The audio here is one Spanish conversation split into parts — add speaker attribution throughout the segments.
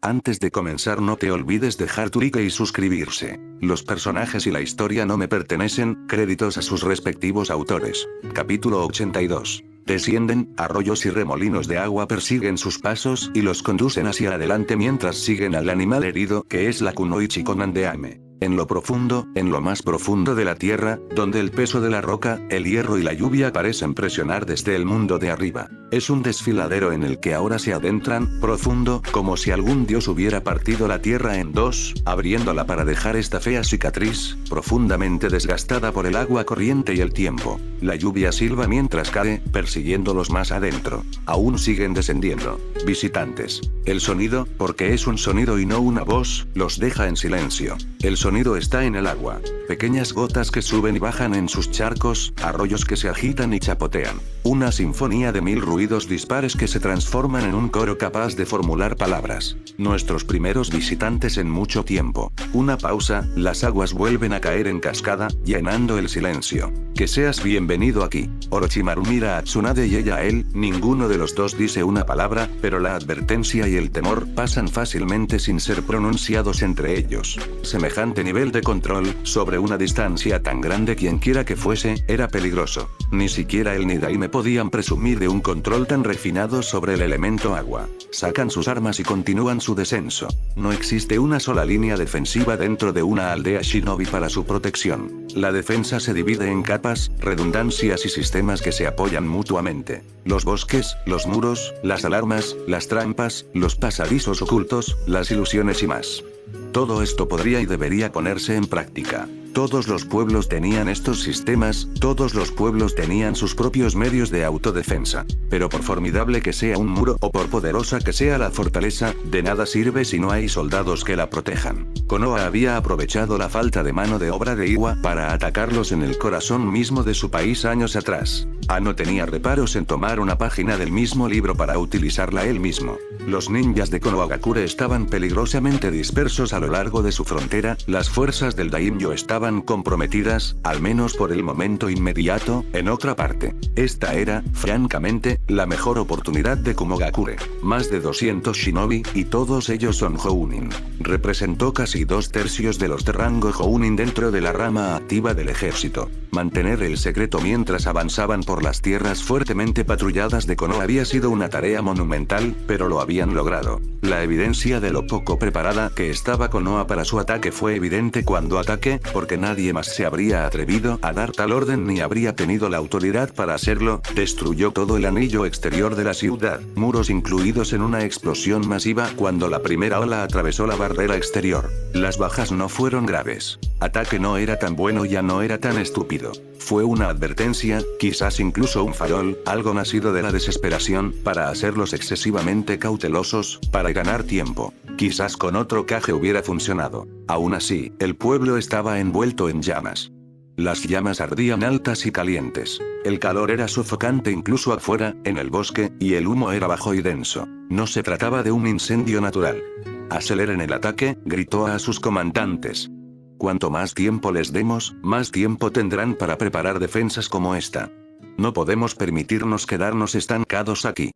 Speaker 1: Antes de comenzar no te olvides dejar tu like y suscribirse. Los personajes y la historia no me pertenecen, créditos a sus respectivos autores. Capítulo 82. Descienden, arroyos y remolinos de agua persiguen sus pasos y los conducen hacia adelante mientras siguen al animal herido que es la Kunoichi Konandeame. En lo profundo, en lo más profundo de la tierra, donde el peso de la roca, el hierro y la lluvia parecen presionar desde el mundo de arriba. Es un desfiladero en el que ahora se adentran, profundo, como si algún dios hubiera partido la tierra en dos, abriéndola para dejar esta fea cicatriz, profundamente desgastada por el agua corriente y el tiempo. La lluvia silba mientras cae, persiguiéndolos más adentro. Aún siguen descendiendo. Visitantes. El sonido, porque es un sonido y no una voz, los deja en silencio. El sonido está en el agua. Pequeñas gotas que suben y bajan en sus charcos, arroyos que se agitan y chapotean. Una sinfonía de mil ruidos dispares que se transforman en un coro capaz de formular palabras. Nuestros primeros visitantes en mucho tiempo. Una pausa, las aguas vuelven a caer en cascada, llenando el silencio. Que seas bienvenido aquí. Orochimaru mira a Tsunade y ella a él, ninguno de los dos dice una palabra, pero la advertencia y el temor pasan fácilmente sin ser pronunciados entre ellos. Semejante nivel de control, sobre una distancia tan grande quienquiera que fuese, era peligroso. Ni siquiera él ni Daime podían presumir de un control tan refinado sobre el elemento agua. Sacan sus armas y continúan su descenso. No existe una sola línea defensiva dentro de una aldea shinobi para su protección. La defensa se divide en capas, redundancias y sistemas que se apoyan mutuamente. Los bosques, los muros, las alarmas, las trampas, los pasadizos ocultos, las ilusiones y más. Todo esto podría y debería ponerse en práctica. Todos los pueblos tenían estos sistemas, todos los pueblos tenían sus propios medios de autodefensa. Pero por formidable que sea un muro o por poderosa que sea la fortaleza, de nada sirve si no hay soldados que la protejan. Konoha había aprovechado la falta de mano de obra de Iwa para atacarlos en el corazón mismo de su país años atrás. No tenía reparos en tomar una página del mismo libro para utilizarla él mismo. Los ninjas de Konohagakure estaban peligrosamente dispersos a lo largo de su frontera, las fuerzas del Daimyo estaban comprometidas, al menos por el momento inmediato, en otra parte. Esta era, francamente, la mejor oportunidad de Komogakure. Más de 200 shinobi, y todos ellos son Jounin. Representó casi 2/3 de los de rango Jounin dentro de la rama activa del ejército. Mantener el secreto mientras avanzaban por las tierras fuertemente patrulladas de Konoha había sido una tarea monumental, pero lo habían logrado. La evidencia de lo poco preparada que estaba Konoha para su ataque fue evidente cuando ataque, porque nadie más se habría atrevido a dar tal orden ni habría tenido la autoridad para hacerlo. Destruyó todo el anillo exterior de la ciudad, muros incluidos en una explosión masiva cuando la primera ola atravesó la barrera exterior. Las bajas no fueron graves. Ataque no era tan bueno, ya no era tan estúpido. Fue una advertencia, quizás incluso un farol, algo nacido de la desesperación, para hacerlos excesivamente cautelosos, para ganar tiempo. Quizás con otro Kage hubiera funcionado. Aún así, el pueblo estaba envuelto en llamas. Las llamas ardían altas y calientes. El calor era sofocante incluso afuera, en el bosque, y el humo era bajo y denso. No se trataba de un incendio natural. Aceleren el ataque, gritó a sus comandantes. Cuanto más tiempo les demos, más tiempo tendrán para preparar defensas como esta. No podemos permitirnos quedarnos estancados aquí.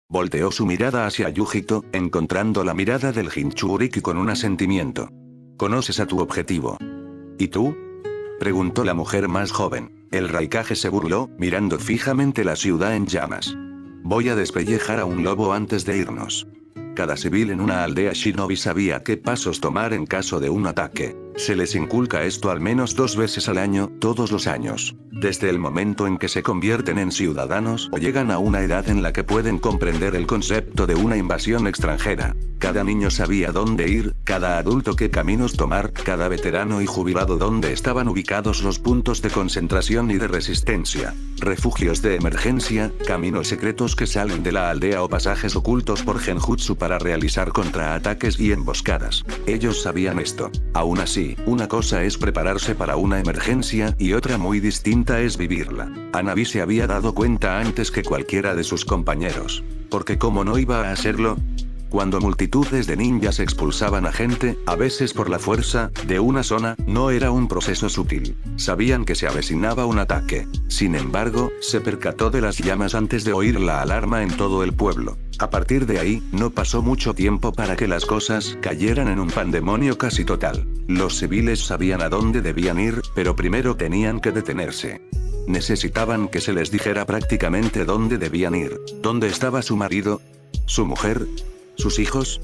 Speaker 1: Volteó su mirada hacia Yujito, encontrando la mirada del Jinchuriki con un asentimiento. ¿Conoces a tu objetivo? ¿Y tú? Preguntó la mujer más joven. El Raikage se burló, mirando fijamente la ciudad en llamas. Voy a despellejar a un lobo antes de irnos. Cada civil en una aldea shinobi sabía qué pasos tomar en caso de un ataque. Se les inculca esto al menos 2 veces al año, todos los años. Desde el momento en que se convierten en ciudadanos o llegan a una edad en la que pueden comprender el concepto de una invasión extranjera. Cada niño sabía dónde ir, cada adulto qué caminos tomar, cada veterano y jubilado dónde estaban ubicados los puntos de concentración y de resistencia. Refugios de emergencia, caminos secretos que salen de la aldea o pasajes ocultos por genjutsu para realizar contraataques y emboscadas. Ellos sabían esto. Aún así, una cosa es prepararse para una emergencia y otra muy distinta es vivirla. Hanabi se había dado cuenta antes que cualquiera de sus compañeros. Porque ¿cómo no iba a hacerlo? Cuando multitudes de ninjas expulsaban a gente, a veces por la fuerza, de una zona, no era un proceso sutil. Sabían que se avecinaba un ataque. Sin embargo, se percató de las llamas antes de oír la alarma en todo el pueblo. A partir de ahí, no pasó mucho tiempo para que las cosas cayeran en un pandemonio casi total. Los civiles sabían a dónde debían ir, pero primero tenían que detenerse. Necesitaban que se les dijera prácticamente dónde debían ir. ¿Dónde estaba su marido? ¿Su mujer? ¿Sus hijos?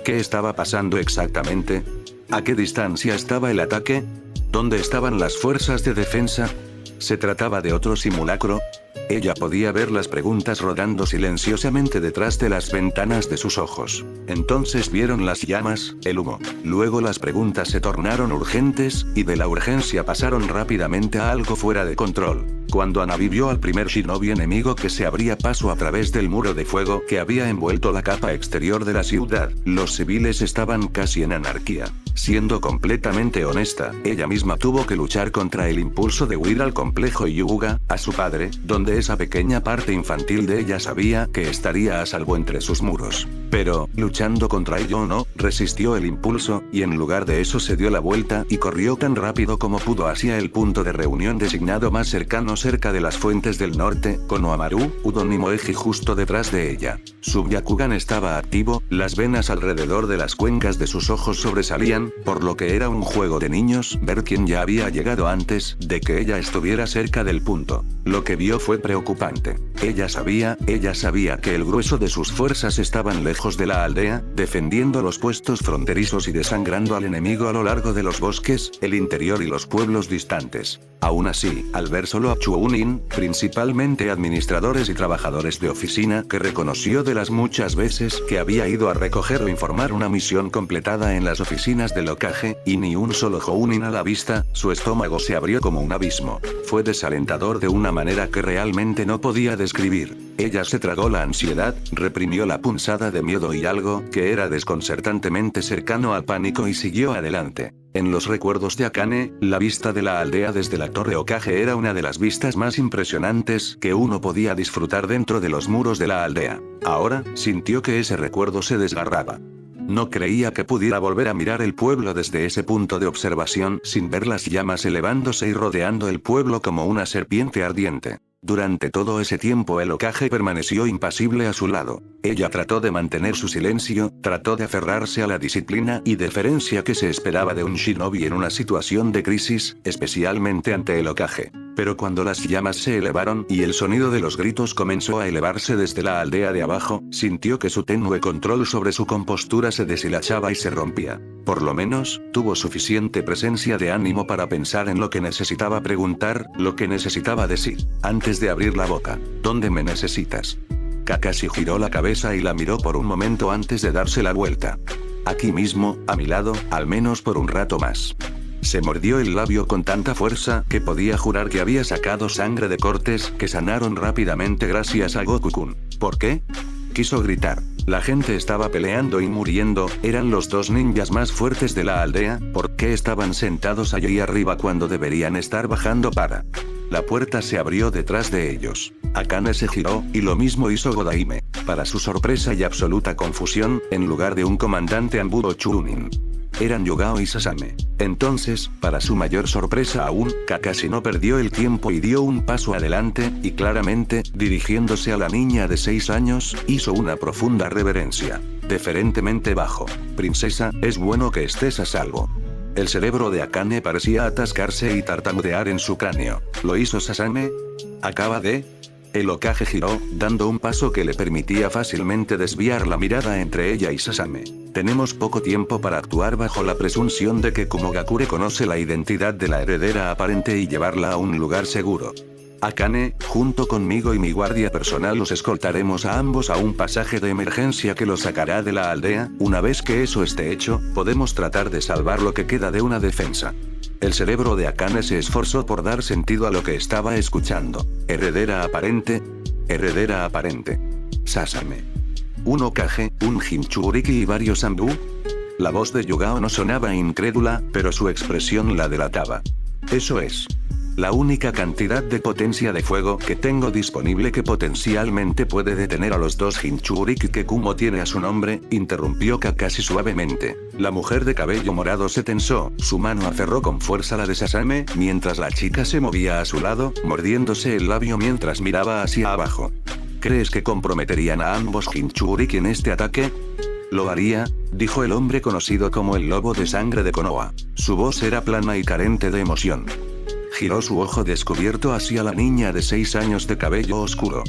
Speaker 1: ¿Qué estaba pasando exactamente? ¿A qué distancia estaba el ataque? ¿Dónde estaban las fuerzas de defensa? ¿Se trataba de otro simulacro? Ella podía ver las preguntas rodando silenciosamente detrás de las ventanas de sus ojos. Entonces vieron las llamas, el humo. Luego las preguntas se tornaron urgentes, y de la urgencia pasaron rápidamente a algo fuera de control. Cuando Hanabi vio al primer shinobi enemigo que se abría paso a través del muro de fuego que había envuelto la capa exterior de la ciudad, los civiles estaban casi en anarquía. Siendo completamente honesta, ella misma tuvo que luchar contra el impulso de huir al complejo Hyuga, a su padre, donde esa pequeña parte infantil de ella sabía que estaría a salvo entre sus muros. Pero, luchando contra ello no, resistió el impulso, y en lugar de eso se dio la vuelta y corrió tan rápido como pudo hacia el punto de reunión designado más cercano cerca de las fuentes del norte, con Oamaru, Udon y Moeji justo detrás de ella. Su Byakugan estaba activo, las venas alrededor de las cuencas de sus ojos sobresalían, por lo que era un juego de niños ver quién ya había llegado antes de que ella estuviera cerca del punto. Lo que vio fue preocupante. Ella sabía que el grueso de sus fuerzas estaban lejos de la aldea, defendiendo los puestos fronterizos y desangrando al enemigo a lo largo de los bosques, el interior y los pueblos distantes. Aún así, al ver solo a Chunin, principalmente administradores y trabajadores de oficina, que reconoció de las muchas veces que había ido a recoger o informar una misión completada en las oficinas del Hokage, y ni un solo Jounin a la vista, su estómago se abrió como un abismo. Fue desalentador de una manera que realmente no podía describir. Ella se tragó la ansiedad, reprimió la punzada de miedo y algo que era desconcertantemente cercano al pánico y siguió adelante. En los recuerdos de Akane, la vista de la aldea desde la torre Hokage era una de las vistas más impresionantes que uno podía disfrutar dentro de los muros de la aldea. Ahora, sintió que ese recuerdo se desgarraba. No creía que pudiera volver a mirar el pueblo desde ese punto de observación sin ver las llamas elevándose y rodeando el pueblo como una serpiente ardiente. Durante todo ese tiempo el Hokage permaneció impasible a su lado. Ella trató de mantener su silencio, trató de aferrarse a la disciplina y deferencia que se esperaba de un shinobi en una situación de crisis, especialmente ante el Hokage. Pero cuando las llamas se elevaron y el sonido de los gritos comenzó a elevarse desde la aldea de abajo, sintió que su tenue control sobre su compostura se deshilachaba y se rompía. Por lo menos, tuvo suficiente presencia de ánimo para pensar en lo que necesitaba preguntar, lo que necesitaba decir. Antes de abrir la boca, ¿dónde me necesitas? Kakashi giró la cabeza y la miró por un momento antes de darse la vuelta. Aquí mismo, a mi lado, al menos por un rato más. Se mordió el labio con tanta fuerza que podía jurar que había sacado sangre de cortes que sanaron rápidamente gracias a Goku-kun. ¿Por qué? Quiso gritar. La gente estaba peleando y muriendo, eran los dos ninjas más fuertes de la aldea, ¿por qué estaban sentados allí arriba cuando deberían estar bajando para? La puerta se abrió detrás de ellos. Akane se giró, y lo mismo hizo Godaime. Para su sorpresa y absoluta confusión, en lugar de un comandante Anbudo Chunin, eran Yugao y Sasame. Entonces, para su mayor sorpresa aún, Kakashi no perdió el tiempo y dio un paso adelante, y claramente, dirigiéndose a la niña de 6 años, hizo una profunda reverencia. Deferentemente bajo. Princesa, es bueno que estés a salvo. El cerebro de Akane parecía atascarse y tartamudear en su cráneo. ¿Lo hizo Sasame? ¿Acaba de? El Hokage giró, dando un paso que le permitía fácilmente desviar la mirada entre ella y Sasame. Tenemos poco tiempo para actuar bajo la presunción de que Kumogakure conoce la identidad de la heredera aparente y llevarla a un lugar seguro. Akane, junto conmigo y mi guardia personal los escoltaremos a ambos a un pasaje de emergencia que los sacará de la aldea. Una vez que eso esté hecho, podemos tratar de salvar lo que queda de una defensa. El cerebro de Akane se esforzó por dar sentido a lo que estaba escuchando. Heredera aparente. Heredera aparente. Sasame. Un Hokage, un Jinchuriki y varios Anbu. La voz de Yugao no sonaba incrédula, pero su expresión la delataba. Eso es. La única cantidad de potencia de fuego que tengo disponible que potencialmente puede detener a los dos Jinchuriki que Kumo tiene a su nombre, interrumpió Kakashi suavemente. La mujer de cabello morado se tensó, su mano aferró con fuerza la de Sasame, mientras la chica se movía a su lado, mordiéndose el labio mientras miraba hacia abajo. ¿Crees que comprometerían a ambos Jinchuriki en este ataque? Lo haría, dijo el hombre conocido como el lobo de sangre de Konoha. Su voz era plana y carente de emoción. Giró su ojo descubierto hacia la niña de 6 años de cabello oscuro.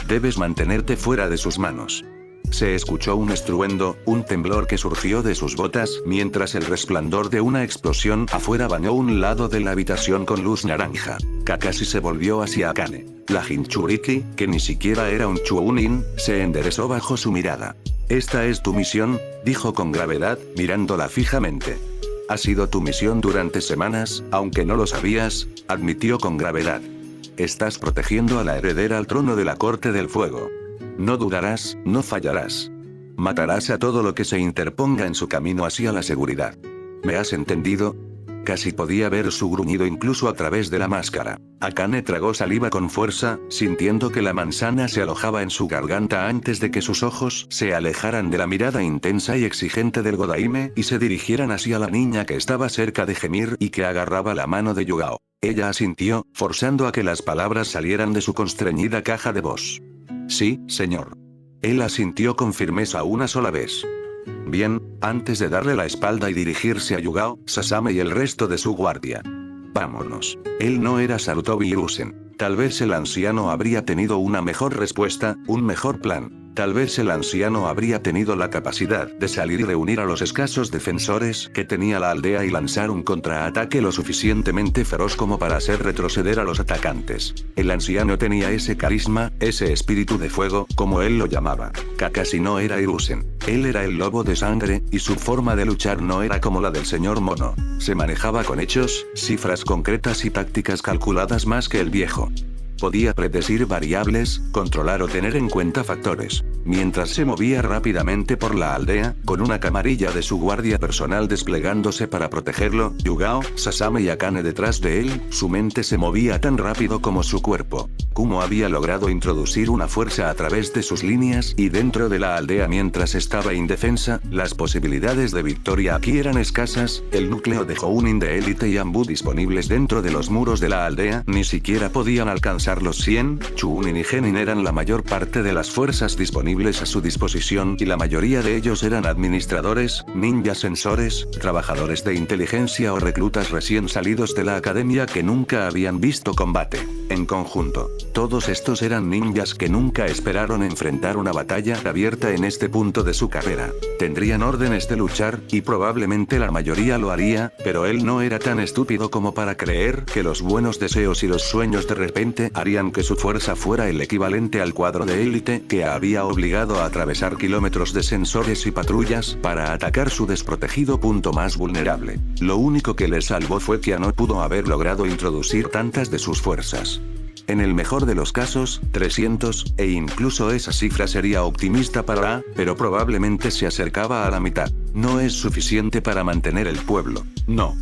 Speaker 1: Debes mantenerte fuera de sus manos. Se escuchó un estruendo, un temblor que surgió de sus botas, mientras el resplandor de una explosión afuera bañó un lado de la habitación con luz naranja. Kakashi se volvió hacia Akane. La Jinchuriki, que ni siquiera era un Chuunin, se enderezó bajo su mirada. «Esta es tu misión», dijo con gravedad, mirándola fijamente. «Ha sido tu misión durante semanas, aunque no lo sabías», admitió con gravedad. «Estás protegiendo a la heredera al trono de la Corte del Fuego. No dudarás, no fallarás. Matarás a todo lo que se interponga en su camino hacia la seguridad. ¿Me has entendido?». Casi podía ver su gruñido incluso a través de la máscara. Akane tragó saliva con fuerza, sintiendo que la manzana se alojaba en su garganta antes de que sus ojos se alejaran de la mirada intensa y exigente del Godaime y se dirigieran hacia la niña que estaba cerca de gemir y que agarraba la mano de Yugao. Ella asintió, forzando a que las palabras salieran de su constreñida caja de voz. «Sí, señor». Él asintió con firmeza una sola vez. Bien, antes de darle la espalda y dirigirse a Yugao, Sasame y el resto de su guardia. «Vámonos». Él no era Sarutobi Hiruzen. Tal vez el anciano habría tenido una mejor respuesta, un mejor plan. Tal vez el anciano habría tenido la capacidad de salir y reunir a los escasos defensores que tenía la aldea y lanzar un contraataque lo suficientemente feroz como para hacer retroceder a los atacantes. El anciano tenía ese carisma, ese espíritu de fuego, como él lo llamaba. Kakashi no era Hiruzen. Él era el lobo de sangre, y su forma de luchar no era como la del señor Mono. Se manejaba con hechos, cifras concretas y tácticas calculadas más que el viejo. Podía predecir variables, controlar o tener en cuenta factores. Mientras se movía rápidamente por la aldea, con una camarilla de su guardia personal desplegándose para protegerlo, Yugao, Sasame y Akane detrás de él, su mente se movía tan rápido como su cuerpo. Kumo había logrado introducir una fuerza a través de sus líneas y dentro de la aldea mientras estaba indefensa, las posibilidades de victoria aquí eran escasas, el núcleo de Jounin de élite y Anbu disponibles dentro de los muros de la aldea ni siquiera podían alcanzar los 100, Chuunin y Genin eran la mayor parte de las fuerzas disponibles a su disposición y la mayoría de ellos eran administradores, ninjas sensores, trabajadores de inteligencia o reclutas recién salidos de la academia que nunca habían visto combate. En conjunto, todos estos eran ninjas que nunca esperaron enfrentar una batalla abierta en este punto de su carrera. Tendrían órdenes de luchar, y probablemente la mayoría lo haría, pero él no era tan estúpido como para creer que los buenos deseos y los sueños de repente harían que su fuerza fuera el equivalente al cuadro de élite que había obligado a atravesar kilómetros de sensores y patrullas para atacar su desprotegido punto más vulnerable. Lo único que le salvó fue que no pudo haber logrado introducir tantas de sus fuerzas. En el mejor de los casos, 300, e incluso esa cifra sería optimista para A, pero probablemente se acercaba a la mitad. No es suficiente para mantener el pueblo. No.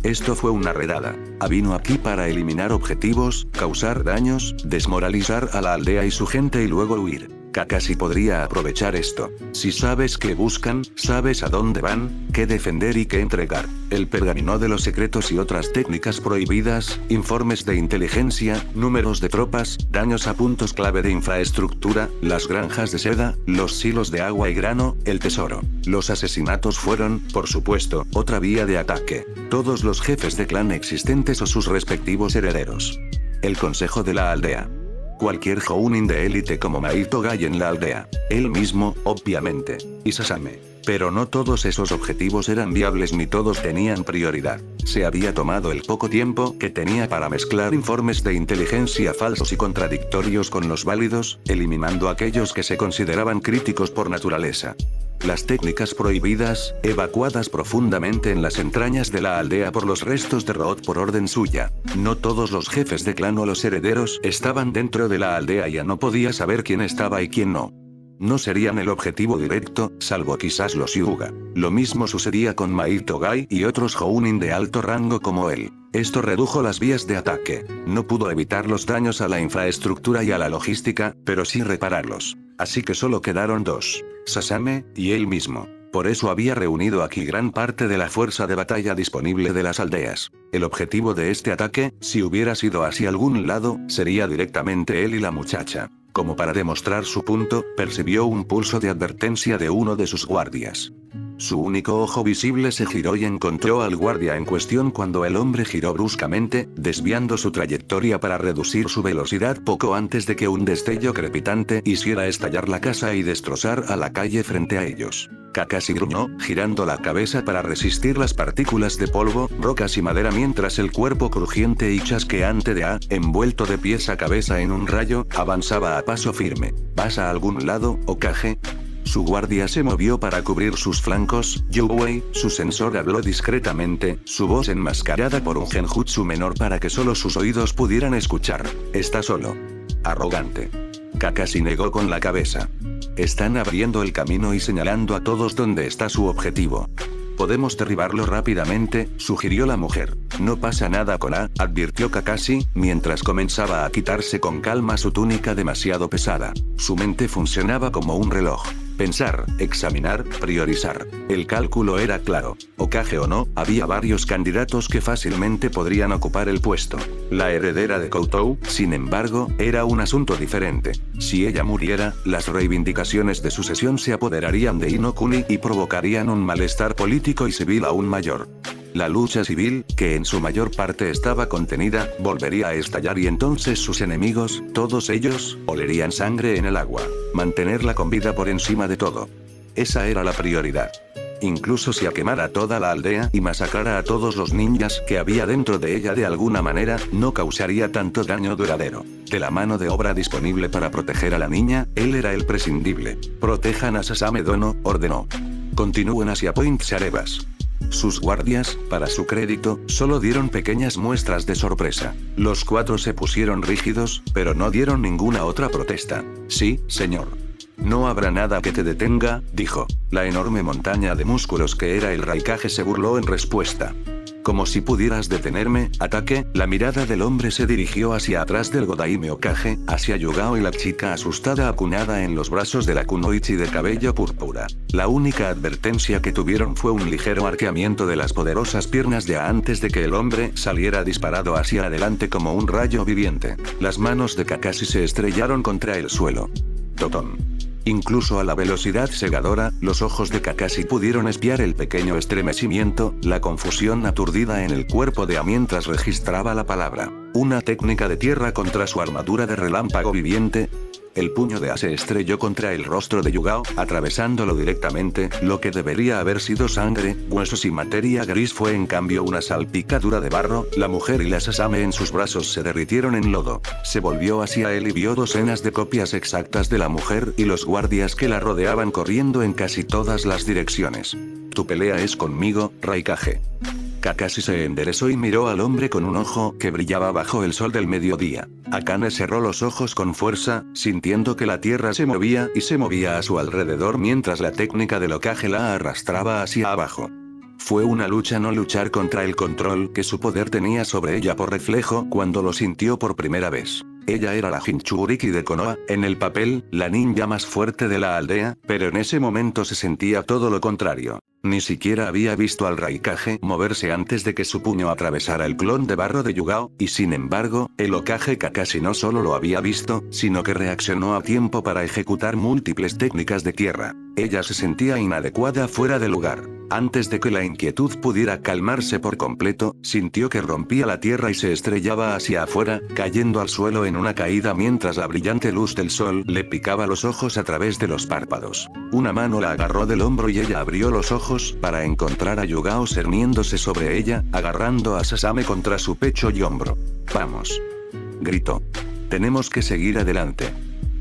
Speaker 1: Esto fue una redada. Vino aquí para eliminar objetivos, causar daños, desmoralizar a la aldea y su gente y luego huir. Kakashi podría aprovechar esto. Si sabes qué buscan, sabes a dónde van, qué defender y qué entregar. El pergamino de los secretos y otras técnicas prohibidas, informes de inteligencia, números de tropas, daños a puntos clave de infraestructura, las granjas de seda, los silos de agua y grano, el tesoro. Los asesinatos fueron, por supuesto, otra vía de ataque. Todos los jefes de clan existentes o sus respectivos herederos. El consejo de la aldea. Cualquier Jounin de élite como Maito Gai en la aldea. Él mismo, obviamente. Y Sasame. Pero no todos esos objetivos eran viables ni todos tenían prioridad. Se había tomado el poco tiempo que tenía para mezclar informes de inteligencia falsos y contradictorios con los válidos, eliminando aquellos que se consideraban críticos por naturaleza. Las técnicas prohibidas, evacuadas profundamente en las entrañas de la aldea por los restos de Roth por orden suya. No todos los jefes de clan o los herederos estaban dentro de la aldea y ya no podía saber quién estaba y quién no. no serían el objetivo directo, salvo quizás los Hyuga. Lo mismo sucedía con Maito Gai y otros Jounin de alto rango como él. Esto redujo las vías de ataque. No pudo evitar los daños a la infraestructura y a la logística, pero sí repararlos. Así que solo quedaron dos: Sasame y él mismo. Por eso había reunido aquí gran parte de la fuerza de batalla disponible de las aldeas. El objetivo de este ataque, si hubiera sido hacia algún lado, sería directamente él y la muchacha. Como para demostrar su punto, percibió un pulso de advertencia de uno de sus guardias. Su único ojo visible se giró y encontró al guardia en cuestión cuando el hombre giró bruscamente, desviando su trayectoria para reducir su velocidad poco antes de que un destello crepitante hiciera estallar la casa y destrozar a la calle frente a ellos. Kakashi gruñó, girando la cabeza para resistir las partículas de polvo, rocas y madera mientras el cuerpo crujiente y chasqueante de A, envuelto de pies a cabeza en un rayo, avanzaba a paso firme. ¿Vas a algún lado, Hokage? Su guardia se movió para cubrir sus flancos. Yue, su sensor habló discretamente, su voz enmascarada por un genjutsu menor para que solo sus oídos pudieran escuchar. Está solo. Arrogante. Kakashi negó con la cabeza. Están abriendo el camino y señalando a todos dónde está su objetivo. Podemos derribarlo rápidamente, sugirió la mujer. No pasa nada con A, advirtió Kakashi, mientras comenzaba a quitarse con calma su túnica demasiado pesada. Su mente funcionaba como un reloj. Pensar, examinar, priorizar. El cálculo era claro. Hokage o no, había varios candidatos que fácilmente podrían ocupar el puesto. La heredera de Koutou, sin embargo, era un asunto diferente. Si ella muriera, las reivindicaciones de sucesión se apoderarían de Inokuni y provocarían un malestar político y civil aún mayor. La lucha civil, que en su mayor parte estaba contenida, volvería a estallar y entonces sus enemigos, todos ellos, olerían sangre en el agua. Mantenerla con vida por encima de todo. Esa era la prioridad. Incluso si quemara toda la aldea y masacrara a todos los ninjas que había dentro de ella de alguna manera, no causaría tanto daño duradero. De la mano de obra disponible para proteger a la niña, él era el prescindible. Protejan a Sasame Dono, ordenó. Continúen hacia Point Sharebas. Sus guardias, para su crédito, solo dieron pequeñas muestras de sorpresa. Los cuatro se pusieron rígidos, pero no dieron ninguna otra protesta. Sí, señor. No habrá nada que te detenga, dijo. La enorme montaña de músculos que era el Raikage se burló en respuesta. Como si pudieras detenerme, ataque. La mirada del hombre se dirigió hacia atrás del Godaime Hokage, hacia Yugao y la chica asustada acunada en los brazos de la kunoichi de cabello púrpura. La única advertencia que tuvieron fue un ligero arqueamiento de las poderosas piernas de A antes de que el hombre saliera disparado hacia adelante como un rayo viviente. Las manos de Kakashi se estrellaron contra el suelo. Totón. Incluso a la velocidad cegadora, los ojos de Kakashi pudieron espiar el pequeño estremecimiento, la confusión aturdida en el cuerpo de A mientras registraba la palabra. Una técnica de tierra contra su armadura de relámpago viviente. El puño de A se estrelló contra el rostro de Yugao, atravesándolo directamente. Lo que debería haber sido sangre, huesos y materia gris fue en cambio una salpicadura de barro. La mujer y la Sasame en sus brazos se derritieron en lodo. Se volvió hacia él y vio docenas de copias exactas de la mujer y los guardias que la rodeaban corriendo en casi todas las direcciones. Tu pelea es conmigo, Raikage. Kakashi se enderezó y miró al hombre con un ojo que brillaba bajo el sol del mediodía. Akane cerró los ojos con fuerza, sintiendo que la tierra se movía y se movía a su alrededor mientras la técnica del Hokage la arrastraba hacia abajo. Fue una lucha no luchar contra el control que su poder tenía sobre ella por reflejo cuando lo sintió por primera vez. Ella era la Jinchuriki de Konoha, en el papel, la ninja más fuerte de la aldea, pero en ese momento se sentía todo lo contrario. Ni siquiera había visto al Raikage moverse antes de que su puño atravesara el clon de barro de Yugao, y sin embargo, el Hokage Kakashi no solo lo había visto, sino que reaccionó a tiempo para ejecutar múltiples técnicas de tierra. Ella se sentía inadecuada fuera de lugar. Antes de que la inquietud pudiera calmarse por completo, sintió que rompía la tierra y se estrellaba hacia afuera, cayendo al suelo en una caída mientras la brillante luz del sol le picaba los ojos a través de los párpados. Una mano la agarró del hombro y ella abrió los ojos para encontrar a Yugao cerniéndose sobre ella, agarrando a Sasame contra su pecho y hombro. Vamos. Gritó. Tenemos que seguir adelante.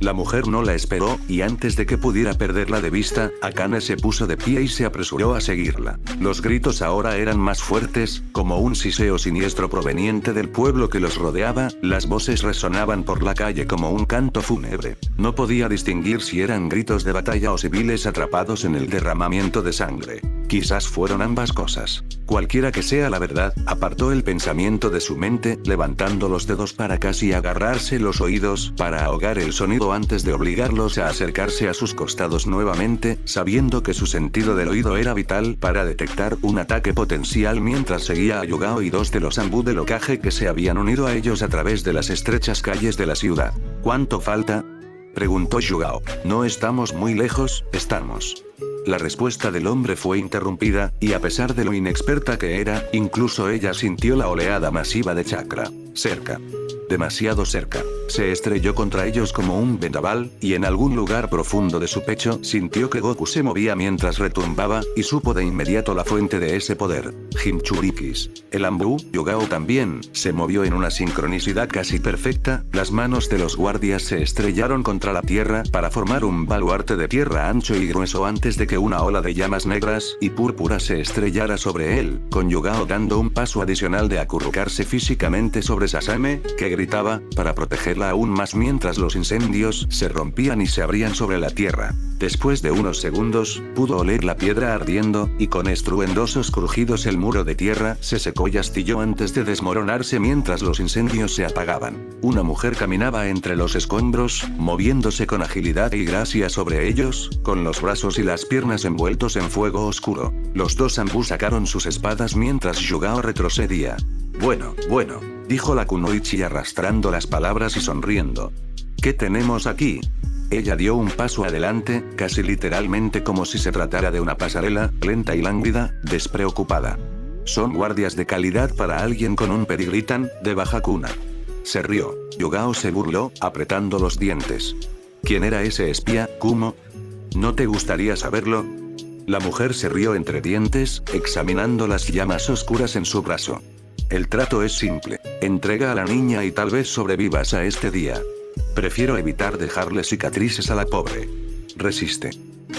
Speaker 1: La mujer no la esperó, y antes de que pudiera perderla de vista, Akane se puso de pie y se apresuró a seguirla. Los gritos ahora eran más fuertes, como un siseo siniestro proveniente del pueblo que los rodeaba, las voces resonaban por la calle como un canto fúnebre. No podía distinguir si eran gritos de batalla o civiles atrapados en el derramamiento de sangre. Quizás fueron ambas cosas. Cualquiera que sea la verdad, apartó el pensamiento de su mente, levantando los dedos para casi agarrarse los oídos, para ahogar el sonido antes de obligarlos a acercarse a sus costados nuevamente, sabiendo que su sentido del oído era vital para detectar un ataque potencial mientras seguía a Yugao y dos de los Anbu del Hokage que se habían unido a ellos a través de las estrechas calles de la ciudad. ¿Cuánto falta?, preguntó Yugao. No estamos muy lejos, estamos. La respuesta del hombre fue interrumpida, y a pesar de lo inexperta que era, incluso ella sintió la oleada masiva de chakra. Cerca. Demasiado cerca. Se estrelló contra ellos como un vendaval, y en algún lugar profundo de su pecho sintió que Goku se movía mientras retumbaba, y supo de inmediato la fuente de ese poder. Jinchurikis. El Anbu, Yugao también, se movió en una sincronicidad casi perfecta, las manos de los guardias se estrellaron contra la tierra para formar un baluarte de tierra ancho y grueso antes de que una ola de llamas negras y púrpura se estrellara sobre él, con Yugao dando un paso adicional de acurrucarse físicamente sobre Sasame, que gritaba, para protegerla aún más mientras los incendios se rompían y se abrían sobre la tierra. Después de unos segundos, pudo oler la piedra ardiendo, y con estruendosos crujidos el muro de tierra se secó y astilló antes de desmoronarse mientras los incendios se apagaban. Una mujer caminaba entre los escombros, moviéndose con agilidad y gracia sobre ellos, con los brazos y las piernas envueltos en fuego oscuro. Los dos Anbu sacaron sus espadas mientras Yugao retrocedía. Bueno, dijo la kunoichi arrastrando las palabras y sonriendo. ¿Qué tenemos aquí? Ella dio un paso adelante, casi literalmente como si se tratara de una pasarela, lenta y lánguida, despreocupada. Son guardias de calidad para alguien con un pedigrí tan de baja cuna. Se rió. Yugao se burló, apretando los dientes. ¿Quién era ese espía, Kumo? ¿No te gustaría saberlo? La mujer se rió entre dientes, examinando las llamas oscuras en su brazo. El trato es simple. Entrega a la niña y tal vez sobrevivas a este día. Prefiero evitar dejarle cicatrices a la pobre. Resiste.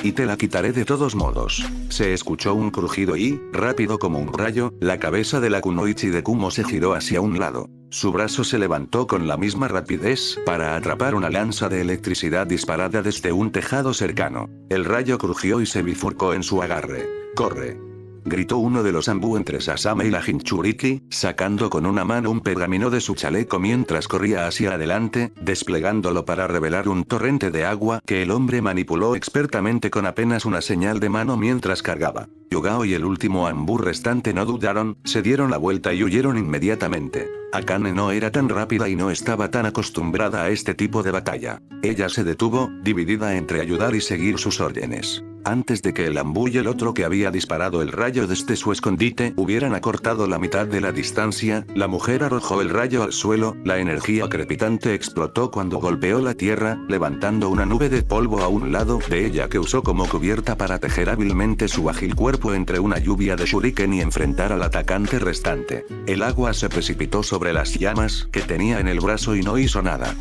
Speaker 1: Y te la quitaré de todos modos. Se escuchó un crujido y, rápido como un rayo, la cabeza de la kunoichi de Kumo se giró hacia un lado. Su brazo se levantó con la misma rapidez para atrapar una lanza de electricidad disparada desde un tejado cercano. El rayo crujió y se bifurcó en su agarre. ¡Corre!, gritó uno de los Anbu entre Sasame y la Jinchuriki, sacando con una mano un pergamino de su chaleco mientras corría hacia adelante, desplegándolo para revelar un torrente de agua que el hombre manipuló expertamente con apenas una señal de mano mientras cargaba. Yugao y el último Anbu restante no dudaron, se dieron la vuelta y huyeron inmediatamente. Akane no era tan rápida y no estaba tan acostumbrada a este tipo de batalla. Ella se detuvo, dividida entre ayudar y seguir sus órdenes. Antes de que el Anbu y el otro que había disparado el rayo desde su escondite hubieran acortado la mitad de la distancia, la mujer arrojó el rayo al suelo, la energía crepitante explotó cuando golpeó la tierra, levantando una nube de polvo a un lado de ella que usó como cubierta para tejer hábilmente su ágil cuerpo entre una lluvia de shuriken y enfrentar al atacante restante. El agua se precipitó sobre las llamas que tenía en el brazo y no hizo nada.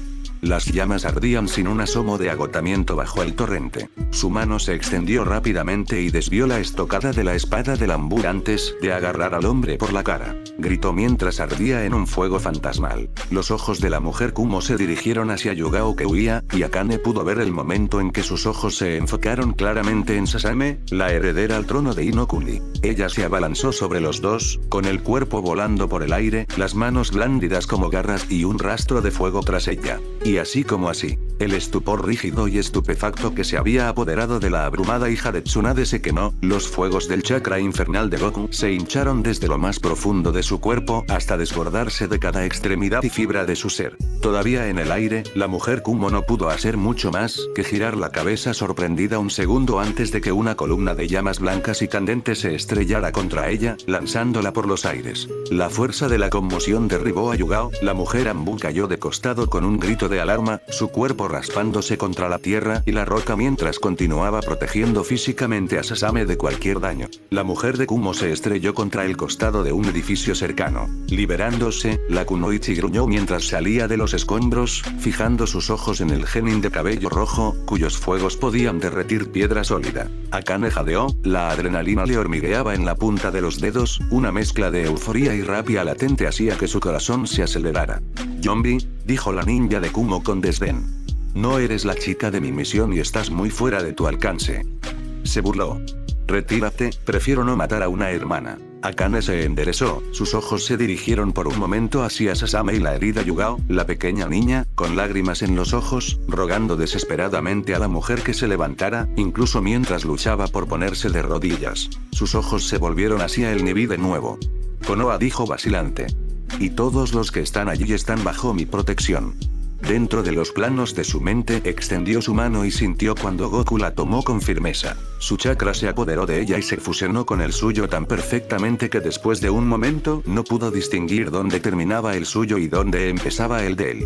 Speaker 1: Las llamas ardían sin un asomo de agotamiento bajo el torrente. Su mano se extendió rápidamente y desvió la estocada de la espada del Anbu antes de agarrar al hombre por la cara. Gritó mientras ardía en un fuego fantasmal. Los ojos de la mujer Kumo se dirigieron hacia Yugao que huía, y Akane pudo ver el momento en que sus ojos se enfocaron claramente en Sasame, la heredera al trono de Inokuni. Ella se abalanzó sobre los dos, con el cuerpo volando por el aire, las manos blándidas como garras y un rastro de fuego tras ella. Y así como así, el estupor rígido y estupefacto que se había apoderado de la abrumada hija de Tsunade se quemó, los fuegos del chakra infernal de Goku se hincharon desde lo más profundo de su cuerpo hasta desbordarse de cada extremidad y fibra de su ser. Todavía en el aire, la mujer Kumo no pudo hacer mucho más que girar la cabeza sorprendida un segundo antes de que una columna de llamas blancas y candentes se estrellara contra ella, lanzándola por los aires. La fuerza de la conmoción derribó a Yugao, la mujer Anbu cayó de costado con un grito de alarma, su cuerpo rojo raspándose contra la tierra y la roca mientras continuaba protegiendo físicamente a Sasame de cualquier daño. La mujer de Kumo se estrelló contra el costado de un edificio cercano. Liberándose, la kunoichi gruñó mientras salía de los escombros, fijando sus ojos en el genin de cabello rojo, cuyos fuegos podían derretir piedra sólida. Akane jadeó, la adrenalina le hormigueaba en la punta de los dedos, una mezcla de euforía y rabia latente hacía que su corazón se acelerara. Yombi, dijo la ninja de Kumo con desdén. No eres la chica de mi misión y estás muy fuera de tu alcance. Se burló. Retírate, prefiero no matar a una hermana. Akane se enderezó, sus ojos se dirigieron por un momento hacia Sasame y la herida Yugao, la pequeña niña, con lágrimas en los ojos, rogando desesperadamente a la mujer que se levantara, incluso mientras luchaba por ponerse de rodillas. Sus ojos se volvieron hacia el Nibi de nuevo. Konoha dijo vacilante. Y todos los que están allí están bajo mi protección. Dentro de los planos de su mente extendió su mano y sintió cuando Goku la tomó con firmeza. Su chakra se apoderó de ella y se fusionó con el suyo tan perfectamente que después de un momento no pudo distinguir dónde terminaba el suyo y dónde empezaba el de él.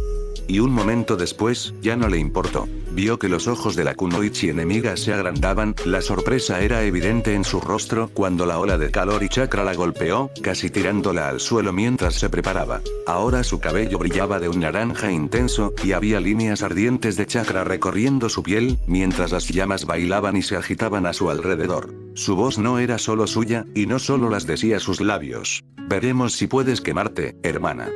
Speaker 1: Y un momento después, ya no le importó. Vio que los ojos de la kunoichi enemiga se agrandaban, la sorpresa era evidente en su rostro cuando la ola de calor y chakra la golpeó, casi tirándola al suelo mientras se preparaba. Ahora su cabello brillaba de un naranja intenso, y había líneas ardientes de chakra recorriendo su piel, mientras las llamas bailaban y se agitaban a su alrededor. Su voz no era solo suya, y no solo las decía sus labios. Veremos si puedes quemarte, hermana.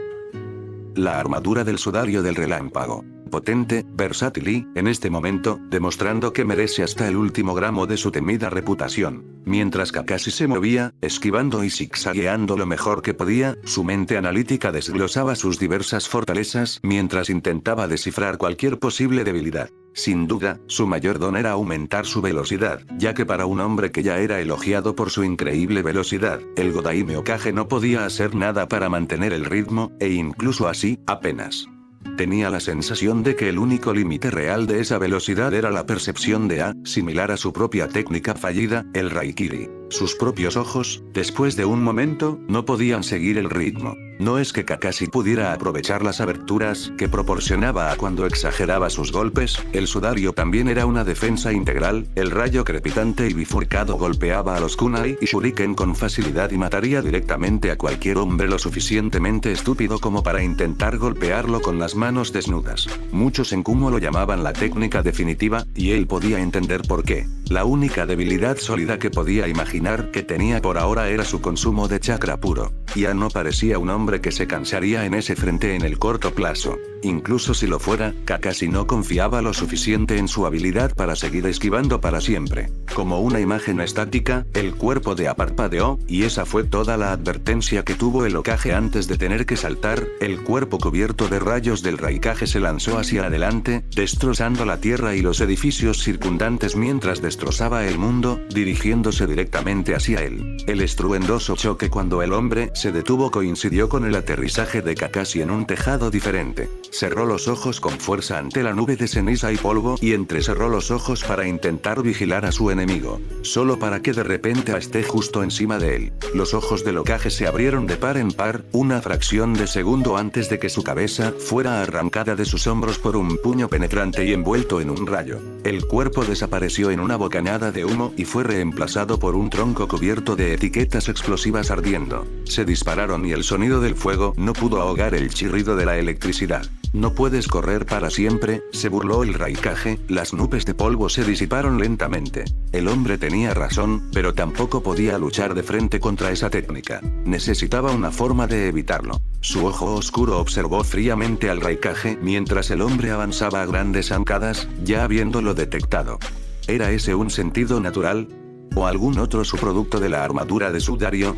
Speaker 1: La armadura del sudario del relámpago. Potente, versátil y, en este momento, demostrando que merece hasta el último gramo de su temida reputación. Mientras Kakashi se movía, esquivando y zigzagueando lo mejor que podía, su mente analítica desglosaba sus diversas fortalezas mientras intentaba descifrar cualquier posible debilidad. Sin duda, su mayor don era aumentar su velocidad, ya que para un hombre que ya era elogiado por su increíble velocidad, el Godaime Hokage no podía hacer nada para mantener el ritmo, e incluso así, apenas. Tenía la sensación de que el único límite real de esa velocidad era la percepción de A, similar a su propia técnica fallida, el Raikiri. Sus propios ojos, después de un momento, no podían seguir el ritmo. No es que Kakashi pudiera aprovechar las aberturas que proporcionaba a cuando exageraba sus golpes, el sudario también era una defensa integral, el rayo crepitante y bifurcado golpeaba a los kunai y shuriken con facilidad y mataría directamente a cualquier hombre lo suficientemente estúpido como para intentar golpearlo con las manos desnudas. Muchos en Kumo lo llamaban la técnica definitiva, y él podía entender por qué. La única debilidad sólida que podía imaginar que tenía por ahora era su consumo de chakra puro. Ya no parecía un hombre que se cansaría en ese frente en el corto plazo. Incluso si lo fuera, Kakashi no confiaba lo suficiente en su habilidad para seguir esquivando para siempre. Como una imagen estática, el cuerpo de A parpadeó, y esa fue toda la advertencia que tuvo el Hokage antes de tener que saltar. El cuerpo cubierto de rayos del Raikage se lanzó hacia adelante, destrozando la tierra y los edificios circundantes mientras destrozaba el mundo, dirigiéndose directamente hacia él. El estruendoso choque cuando el hombre se detuvo coincidió con el aterrizaje de Kakashi en un tejado diferente. Cerró los ojos con fuerza ante la nube de ceniza y polvo y entrecerró los ojos para intentar vigilar a su enemigo. Solo para que de repente esté justo encima de él. Los ojos del Hokage se abrieron de par en par, una fracción de segundo antes de que su cabeza fuera arrancada de sus hombros por un puño penetrante y envuelto en un rayo. El cuerpo desapareció en una bocanada de humo y fue reemplazado por un tronco cubierto de etiquetas explosivas ardiendo. Se dispararon y el sonido del fuego no pudo ahogar el chirrido de la electricidad. No puedes correr para siempre, se burló el Raikage, las nubes de polvo se disiparon lentamente. El hombre tenía razón, pero tampoco podía luchar de frente contra esa técnica. Necesitaba una forma de evitarlo. Su ojo oscuro observó fríamente al Raikage mientras el hombre avanzaba a grandes zancadas, ya habiéndolo detectado. ¿Era ese un sentido natural? ¿O algún otro subproducto de la armadura de sudario?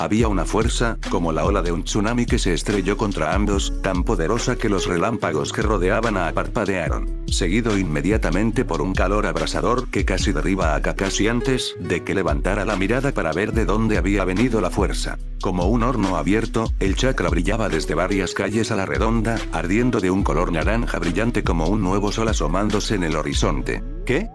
Speaker 1: Había una fuerza, como la ola de un tsunami que se estrelló contra ambos, tan poderosa que los relámpagos que rodeaban a parpadearon, seguido inmediatamente por un calor abrasador que casi derriba a Kakashi antes de que levantara la mirada para ver de dónde había venido la fuerza. Como un horno abierto, el chakra brillaba desde varias calles a la redonda, ardiendo de un color naranja brillante como un nuevo sol asomándose en el horizonte. ¿Qué?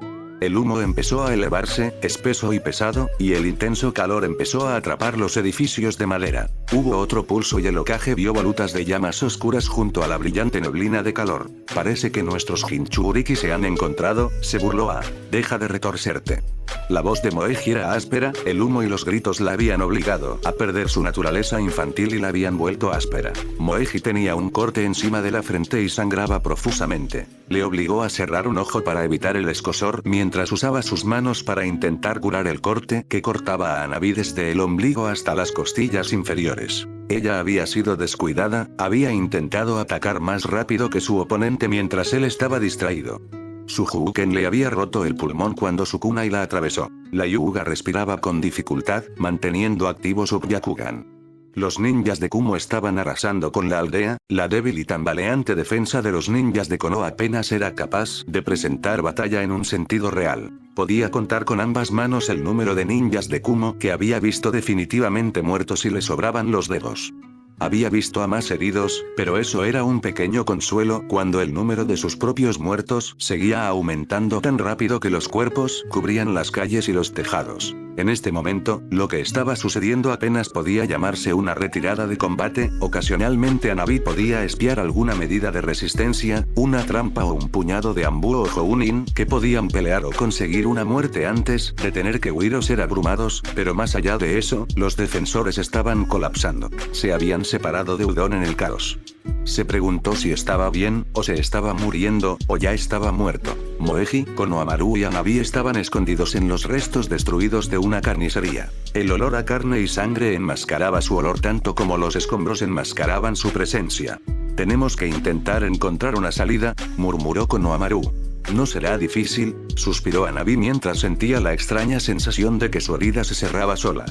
Speaker 1: El humo empezó a elevarse, espeso y pesado, y el intenso calor empezó a atrapar los edificios de madera. Hubo otro pulso y el ocaje vio volutas de llamas oscuras junto a la brillante neblina de calor. Parece que nuestros Jinchuriki se han encontrado, se burló A. Deja de retorcerte. La voz de Moeji era áspera, el humo y los gritos la habían obligado a perder su naturaleza infantil y la habían vuelto áspera. Moeji tenía un corte encima de la frente y sangraba profusamente. Le obligó a cerrar un ojo para evitar el escozor mientras usaba sus manos para intentar curar el corte que cortaba a Hanabi desde el ombligo hasta las costillas inferiores. Ella había sido descuidada, había intentado atacar más rápido que su oponente mientras él estaba distraído. Su Hyuuken le había roto el pulmón cuando su kunai la atravesó. La Hyuga respiraba con dificultad, manteniendo activo su Byakugan. Los ninjas de Kumo estaban arrasando con la aldea, la débil y tambaleante defensa de los ninjas de Konoha apenas era capaz de presentar batalla en un sentido real. Podía contar con ambas manos el número de ninjas de Kumo que había visto definitivamente muertos y le sobraban los dedos. Había visto a más heridos, pero eso era un pequeño consuelo cuando el número de sus propios muertos seguía aumentando tan rápido que los cuerpos cubrían las calles y los tejados. En este momento, lo que estaba sucediendo apenas podía llamarse una retirada de combate, ocasionalmente Hanabi podía espiar alguna medida de resistencia, una trampa o un puñado de Anbu o Jounin que podían pelear o conseguir una muerte antes de tener que huir o ser abrumados, pero más allá de eso, los defensores estaban colapsando. Se habían separado de Udon en el caos. Se preguntó si estaba bien, o se estaba muriendo, o ya estaba muerto. Moeji, Konohamaru y Hanabi estaban escondidos en los restos destruidos de una carnicería. El olor a carne y sangre enmascaraba su olor tanto como los escombros enmascaraban su presencia. Tenemos que intentar encontrar una salida, murmuró Konohamaru. No será difícil, suspiró Hanabi mientras sentía la extraña sensación de que su herida se cerraba sola.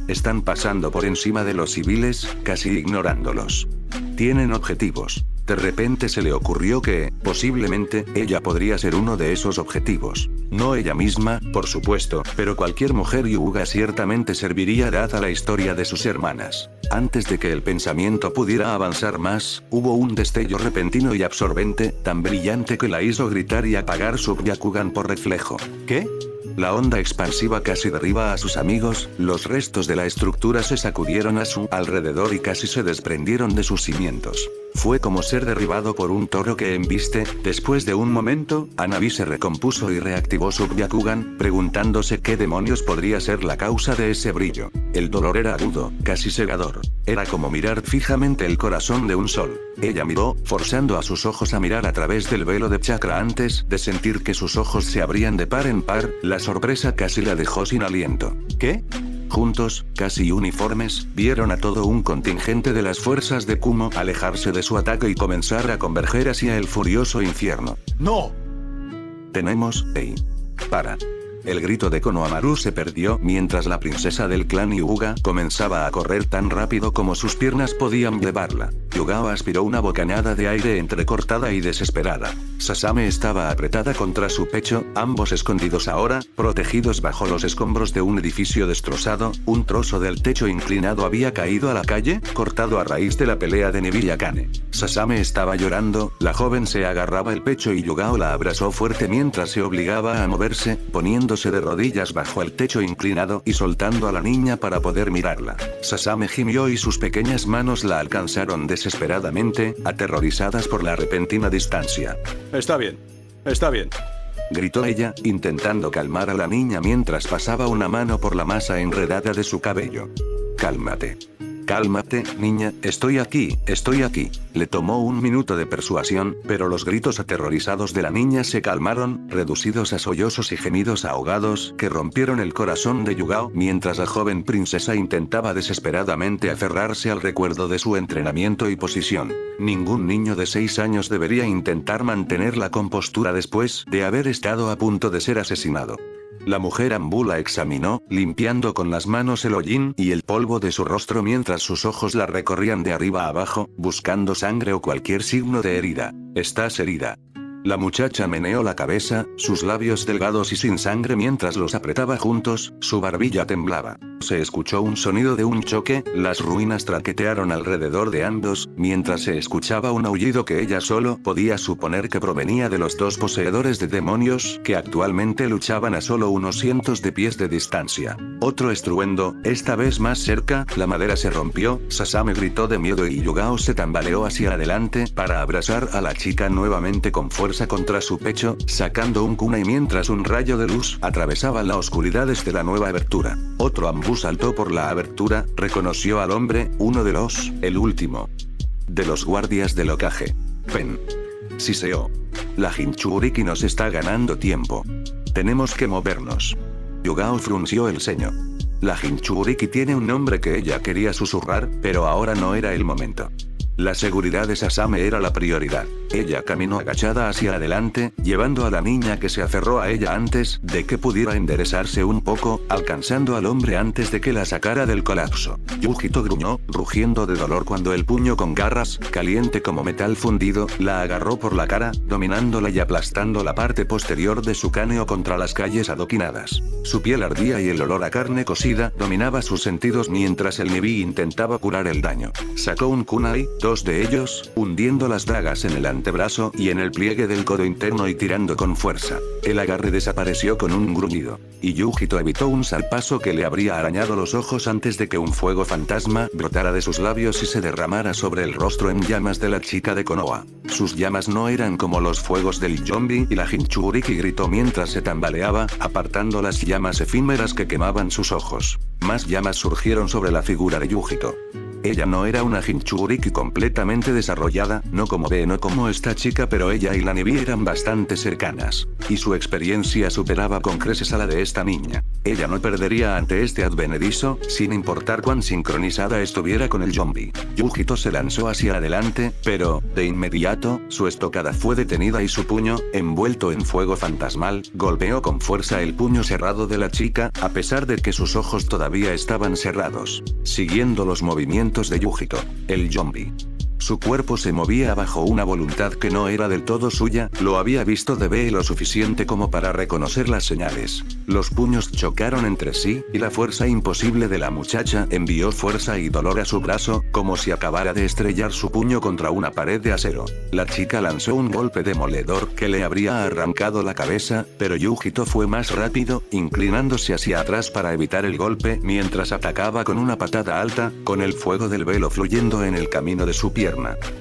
Speaker 1: Están pasando por encima de los civiles, casi ignorándolos. Tienen objetivos. De repente se le ocurrió que, posiblemente, ella podría ser uno de esos objetivos. No ella misma, por supuesto, pero cualquier mujer Hyuga ciertamente serviría dada la historia de sus hermanas. Antes de que el pensamiento pudiera avanzar más, hubo un destello repentino y absorbente, tan brillante que la hizo gritar y apagar su Byakugan por reflejo. ¿Qué? La onda expansiva casi derriba a sus amigos, los restos de la estructura se sacudieron a su alrededor y casi se desprendieron de sus cimientos. Fue como ser derribado por un toro que embiste. Después de un momento, Hanabi se recompuso y reactivó su Byakugan, preguntándose qué demonios podría ser la causa de ese brillo. El dolor era agudo, casi cegador. Era como mirar fijamente el corazón de un sol. Ella miró, forzando a sus ojos a mirar a través del velo de chakra antes de sentir que sus ojos se abrían de par en par. La sorpresa casi la dejó sin aliento. ¿Qué? Juntos, casi uniformes, vieron a todo un contingente de las fuerzas de Kumo alejarse de su ataque y comenzar a converger hacia el furioso infierno. ¡No! Tenemos, Ei. Para. El grito de Konohamaru se perdió mientras la princesa del clan Hyuga comenzaba a correr tan rápido como sus piernas podían llevarla. Yugao aspiró una bocanada de aire entrecortada y desesperada. Sasame estaba apretada contra su pecho, ambos escondidos ahora, protegidos bajo los escombros de un edificio destrozado. Un trozo del techo inclinado había caído a la calle, cortado a raíz de la pelea de Nebi y Akane. Sasame estaba llorando, la joven se agarraba el pecho y Yugao la abrazó fuerte mientras se obligaba a moverse, poniéndose de rodillas bajo el techo inclinado y soltando a la niña para poder mirarla. Sasame gimió y sus pequeñas manos la alcanzaron desesperadamente, aterrorizadas por la repentina distancia.
Speaker 2: Está bien. Está bien.
Speaker 1: Gritó ella, intentando calmar a la niña mientras pasaba una mano por la masa enredada de su cabello. Cálmate. Cálmate, niña, estoy aquí, estoy aquí. Le tomó un minuto de persuasión, pero los gritos aterrorizados de la niña se calmaron, reducidos a sollozos y gemidos ahogados que rompieron el corazón de Yugao mientras la joven princesa intentaba desesperadamente aferrarse al recuerdo de su entrenamiento y posición. Ningún niño de 6 años debería intentar mantener la compostura después de haber estado a punto de ser asesinado. La mujer Anbu la examinó, limpiando con las manos el hollín y el polvo de su rostro mientras sus ojos la recorrían de arriba a abajo, buscando sangre o cualquier signo de herida. ¿Estás herida? La muchacha meneó la cabeza, sus labios delgados y sin sangre mientras los apretaba juntos, su barbilla temblaba. Se escuchó un sonido de un choque, las ruinas traquetearon alrededor de ambos, mientras se escuchaba un aullido que ella solo podía suponer que provenía de los dos poseedores de demonios que actualmente luchaban a solo unos cientos de pies de distancia. Otro estruendo, esta vez más cerca, la madera se rompió, Sasame gritó de miedo y Yugao se tambaleó hacia adelante para abrazar a la chica nuevamente con fuerza contra su pecho, sacando un kunai mientras un rayo de luz atravesaba la oscuridad desde la nueva abertura. Otro ambú saltó por la abertura, reconoció al hombre, el último de los guardias del Hokage. Pen. Siseó. La Jinchuriki nos está ganando tiempo. Tenemos que movernos. Yugao frunció el ceño. La Jinchuriki tiene un nombre que ella quería susurrar, pero ahora no era el momento. La seguridad de Sasame era la prioridad. Ella caminó agachada hacia adelante, llevando a la niña que se aferró a ella antes de que pudiera enderezarse un poco, alcanzando al hombre antes de que la sacara del colapso. Yujito gruñó, rugiendo de dolor cuando el puño con garras, caliente como metal fundido, la agarró por la cara, dominándola y aplastando la parte posterior de su cráneo contra las calles adoquinadas. Su piel ardía y el olor a carne cocida dominaba sus sentidos mientras el Nibi intentaba curar el daño. Sacó un kunai, dos de ellos, hundiendo las dagas en el antebrazo y en el pliegue del codo interno y tirando con fuerza. El agarre desapareció con un gruñido. Y Yujito evitó un zarpazo que le habría arañado los ojos antes de que un fuego fantasma brotara de sus labios y se derramara sobre el rostro en llamas de la chica de Konoha. Sus llamas no eran como los fuegos del Yombi y la Jinchuriki gritó mientras se tambaleaba, apartando las llamas efímeras que quemaban sus ojos. Más llamas surgieron sobre la figura de Yujito. Ella no era una Jinchuriki completamente desarrollada, no como esta chica, pero ella y la Nibi eran bastante cercanas. Y su experiencia superaba con creces a la de esta niña. Ella no perdería ante este advenedizo, sin importar cuán sincronizada estuviera con el Yombi. Yujito se lanzó hacia adelante, pero, de inmediato, su estocada fue detenida y su puño, envuelto en fuego fantasmal, golpeó con fuerza el puño cerrado de la chica, a pesar de que sus ojos todavía estaban cerrados. Siguiendo los movimientos de Yujito, el Yombi. Su cuerpo se movía bajo una voluntad que no era del todo suya, lo había visto de B lo suficiente como para reconocer las señales. Los puños chocaron entre sí, y la fuerza imposible de la muchacha envió fuerza y dolor a su brazo, como si acabara de estrellar su puño contra una pared de acero. La chica lanzó un golpe demoledor que le habría arrancado la cabeza, pero Yujito fue más rápido, inclinándose hacia atrás para evitar el golpe mientras atacaba con una patada alta, con el fuego del velo fluyendo en el camino de su pierna.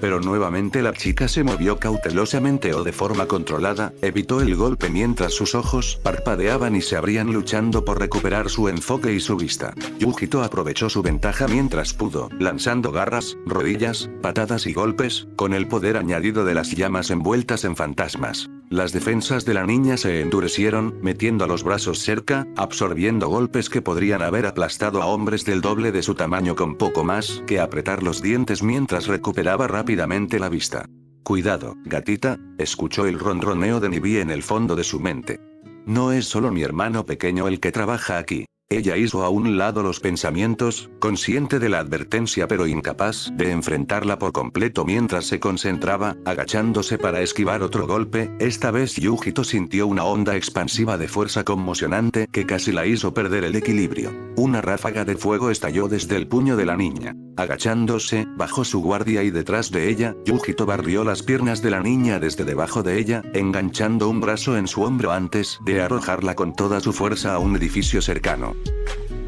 Speaker 1: Pero nuevamente la chica se movió cautelosamente o de forma controlada, evitó el golpe mientras sus ojos parpadeaban y se abrían luchando por recuperar su enfoque y su vista. Yujito aprovechó su ventaja mientras pudo, lanzando garras, rodillas, patadas y golpes, con el poder añadido de las llamas envueltas en fantasmas. Las defensas de la niña se endurecieron, metiendo los brazos cerca, absorbiendo golpes que podrían haber aplastado a hombres del doble de su tamaño con poco más que apretar los dientes mientras recuperaba rápidamente la vista. Cuidado, gatita, escuchó el ronroneo de Nibi en el fondo de su mente. No es solo mi hermano pequeño el que trabaja aquí. Ella hizo a un lado los pensamientos, consciente de la advertencia pero incapaz de enfrentarla por completo mientras se concentraba, agachándose para esquivar otro golpe. Esta vez Yujito sintió una onda expansiva de fuerza conmocionante que casi la hizo perder el equilibrio. Una ráfaga de fuego estalló desde el puño de la niña. Agachándose, bajó su guardia y detrás de ella, Yujito barrió las piernas de la niña desde debajo de ella, enganchando un brazo en su hombro antes de arrojarla con toda su fuerza a un edificio cercano.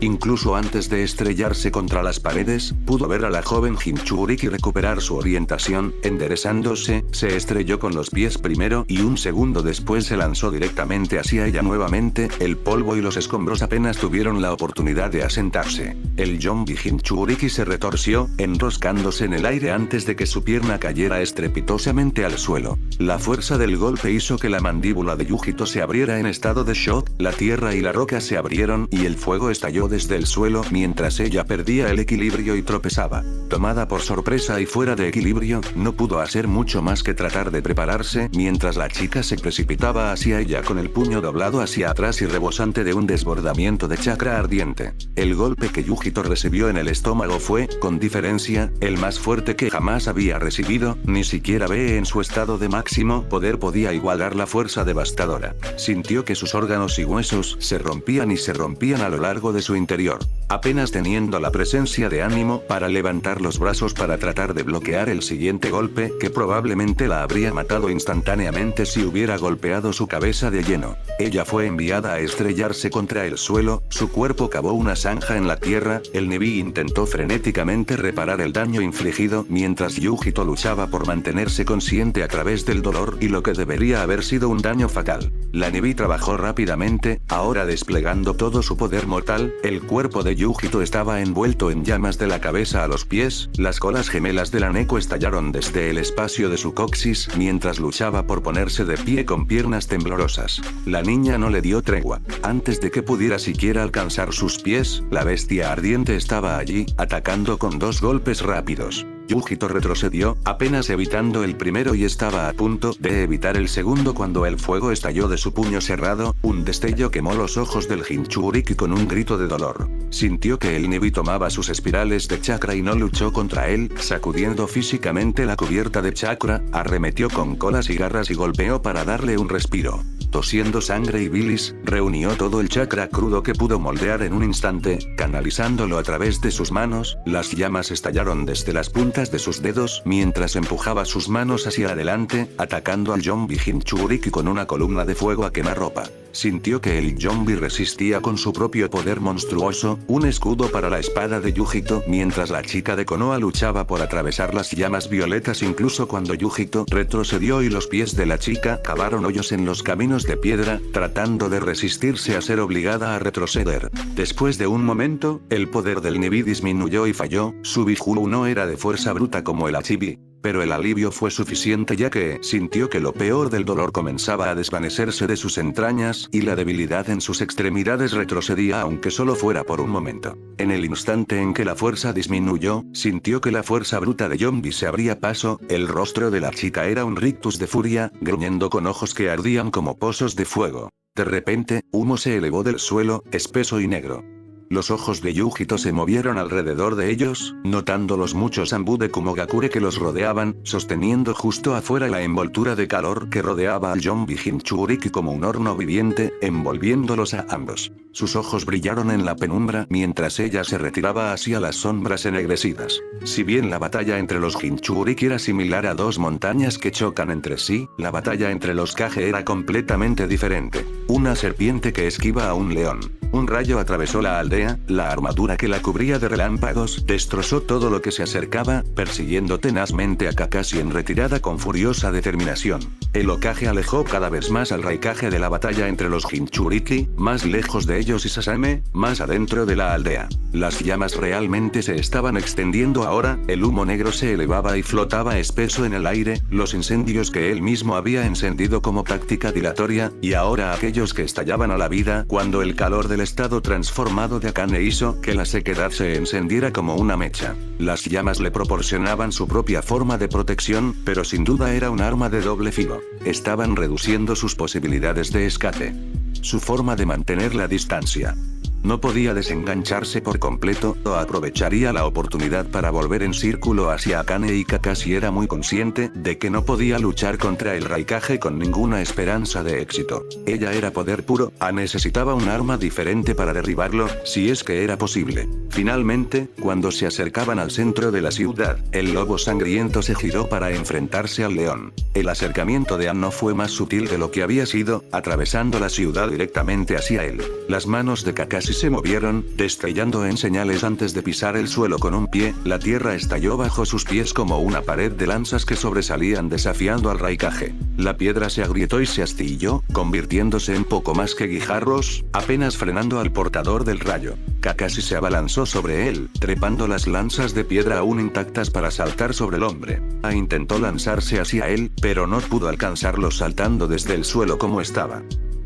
Speaker 1: Incluso antes de estrellarse contra las paredes, pudo ver a la joven Jinchuriki recuperar su orientación, enderezándose, se estrelló con los pies primero y un segundo después se lanzó directamente hacia ella nuevamente, el polvo y los escombros apenas tuvieron la oportunidad de asentarse. El Yombi Jinchuriki se retorció, enroscándose en el aire antes de que su pierna cayera estrepitosamente al suelo. La fuerza del golpe hizo que la mandíbula de Yujito se abriera en estado de shock, la tierra y la roca se abrieron y el fuego estalló desde el suelo mientras ella perdía el equilibrio y tropezaba. Tomada por sorpresa y fuera de equilibrio, no pudo hacer mucho más que tratar de prepararse mientras la chica se precipitaba hacia ella con el puño doblado hacia atrás y rebosante de un desbordamiento de chakra ardiente. El golpe que Yujito recibió en el estómago fue, con diferencia, el más fuerte que jamás había recibido, ni siquiera Be en su estado de máximo poder podía igualar la fuerza devastadora. Sintió que sus órganos y huesos se rompían y se rompían a lo largo de su interior. Apenas teniendo la presencia de ánimo para levantar los brazos para tratar de bloquear el siguiente golpe que probablemente la habría matado instantáneamente si hubiera golpeado su cabeza de lleno. Ella fue enviada a estrellarse contra el suelo, su cuerpo cavó una zanja en la tierra, el Nebi intentó frenéticamente reparar el daño infligido mientras Yujito luchaba por mantenerse consciente a través del dolor y lo que debería haber sido un daño fatal. La Nebi trabajó rápidamente, ahora desplegando todo su poder mortal, el cuerpo de Yujito estaba envuelto en llamas de la cabeza a los pies, las colas gemelas de la Neko estallaron desde el espacio de su coxis mientras luchaba por ponerse de pie con piernas temblorosas. La niña no le dio tregua. Antes de que pudiera siquiera alcanzar sus pies, la bestia ardiente estaba allí, atacando con 2 golpes rápidos. Yujito retrocedió, apenas evitando el primero y estaba a punto de evitar el segundo cuando el fuego estalló de su puño cerrado, un destello quemó los ojos del Jinchuriki con un grito de dolor. Sintió que el Nebi tomaba sus espirales de chakra y no luchó contra él, sacudiendo físicamente la cubierta de chakra, arremetió con colas y garras y golpeó para darle un respiro. Tosiendo sangre y bilis, reunió todo el chakra crudo que pudo moldear en un instante, canalizándolo a través de sus manos, las llamas estallaron desde las puntas de sus dedos mientras empujaba sus manos hacia adelante, atacando al zombie Jinchuriki con una columna de fuego a quemarropa. Sintió que el zombie resistía con su propio poder monstruoso, un escudo para la espada de Yujito mientras la chica de Konoha luchaba por atravesar las llamas violetas incluso cuando Yujito retrocedió y los pies de la chica cavaron hoyos en los caminos de piedra, tratando de resistirse a ser obligada a retroceder. Después de un momento, el poder del Nebi disminuyó y falló, su Biju no era de fuerza bruta como el Achibi. Pero el alivio fue suficiente ya que sintió que lo peor del dolor comenzaba a desvanecerse de sus entrañas y la debilidad en sus extremidades retrocedía aunque solo fuera por un momento. En el instante en que la fuerza disminuyó, sintió que la fuerza bruta de Yombi se abría paso, el rostro de la chica era un rictus de furia, gruñendo con ojos que ardían como pozos de fuego. De repente, humo se elevó del suelo, espeso y negro. Los ojos de Yujito se movieron alrededor de ellos, notando los muchos Anbu de Kumogakure que los rodeaban, sosteniendo justo afuera la envoltura de calor que rodeaba al zombie Jinchuriki como un horno viviente, envolviéndolos a ambos. Sus ojos brillaron en la penumbra mientras ella se retiraba hacia las sombras ennegrecidas. Si bien la batalla entre los Jinchuriki era similar a 2 montañas que chocan entre sí, la batalla entre los Kage era completamente diferente. Una serpiente que esquiva a un león. Un rayo atravesó la aldea, la armadura que la cubría de relámpagos destrozó todo lo que se acercaba, persiguiendo tenazmente a Kakashi en retirada con furiosa determinación. El Hokage alejó cada vez más al Raikage de la batalla entre los Jinchuriki, más lejos de ellos y Sasame, más adentro de la aldea. Las llamas realmente se estaban extendiendo ahora, el humo negro se elevaba y flotaba espeso en el aire, los incendios que él mismo había encendido como táctica dilatoria, y ahora aquellos que estallaban a la vida cuando el calor del estado transformado de Akane hizo que la sequedad se encendiera como una mecha. Las llamas le proporcionaban su propia forma de protección, pero sin duda era un arma de doble filo. Estaban reduciendo sus posibilidades de escape. Su forma de mantener la distancia. No podía desengancharse por completo o aprovecharía la oportunidad para volver en círculo hacia Akane y Kakashi era muy consciente de que no podía luchar contra el Raikage con ninguna esperanza de éxito. Ella era poder puro, necesitaba un arma diferente para derribarlo, si es que era posible. Finalmente, cuando se acercaban al centro de la ciudad, el lobo sangriento se giró para enfrentarse al león. El acercamiento de Anno fue más sutil de lo que había sido, atravesando la ciudad directamente hacia él. Las manos de Kakashi se movieron, destellando en señales antes de pisar el suelo con un pie, la tierra estalló bajo sus pies como una pared de lanzas que sobresalían desafiando al Raikage. La piedra se agrietó y se astilló, convirtiéndose en poco más que guijarros, apenas frenando al portador del rayo. Kakashi se abalanzó sobre él, trepando las lanzas de piedra aún intactas para saltar sobre el hombre. Intentó lanzarse hacia él, pero no pudo alcanzarlo saltando desde el suelo como estaba.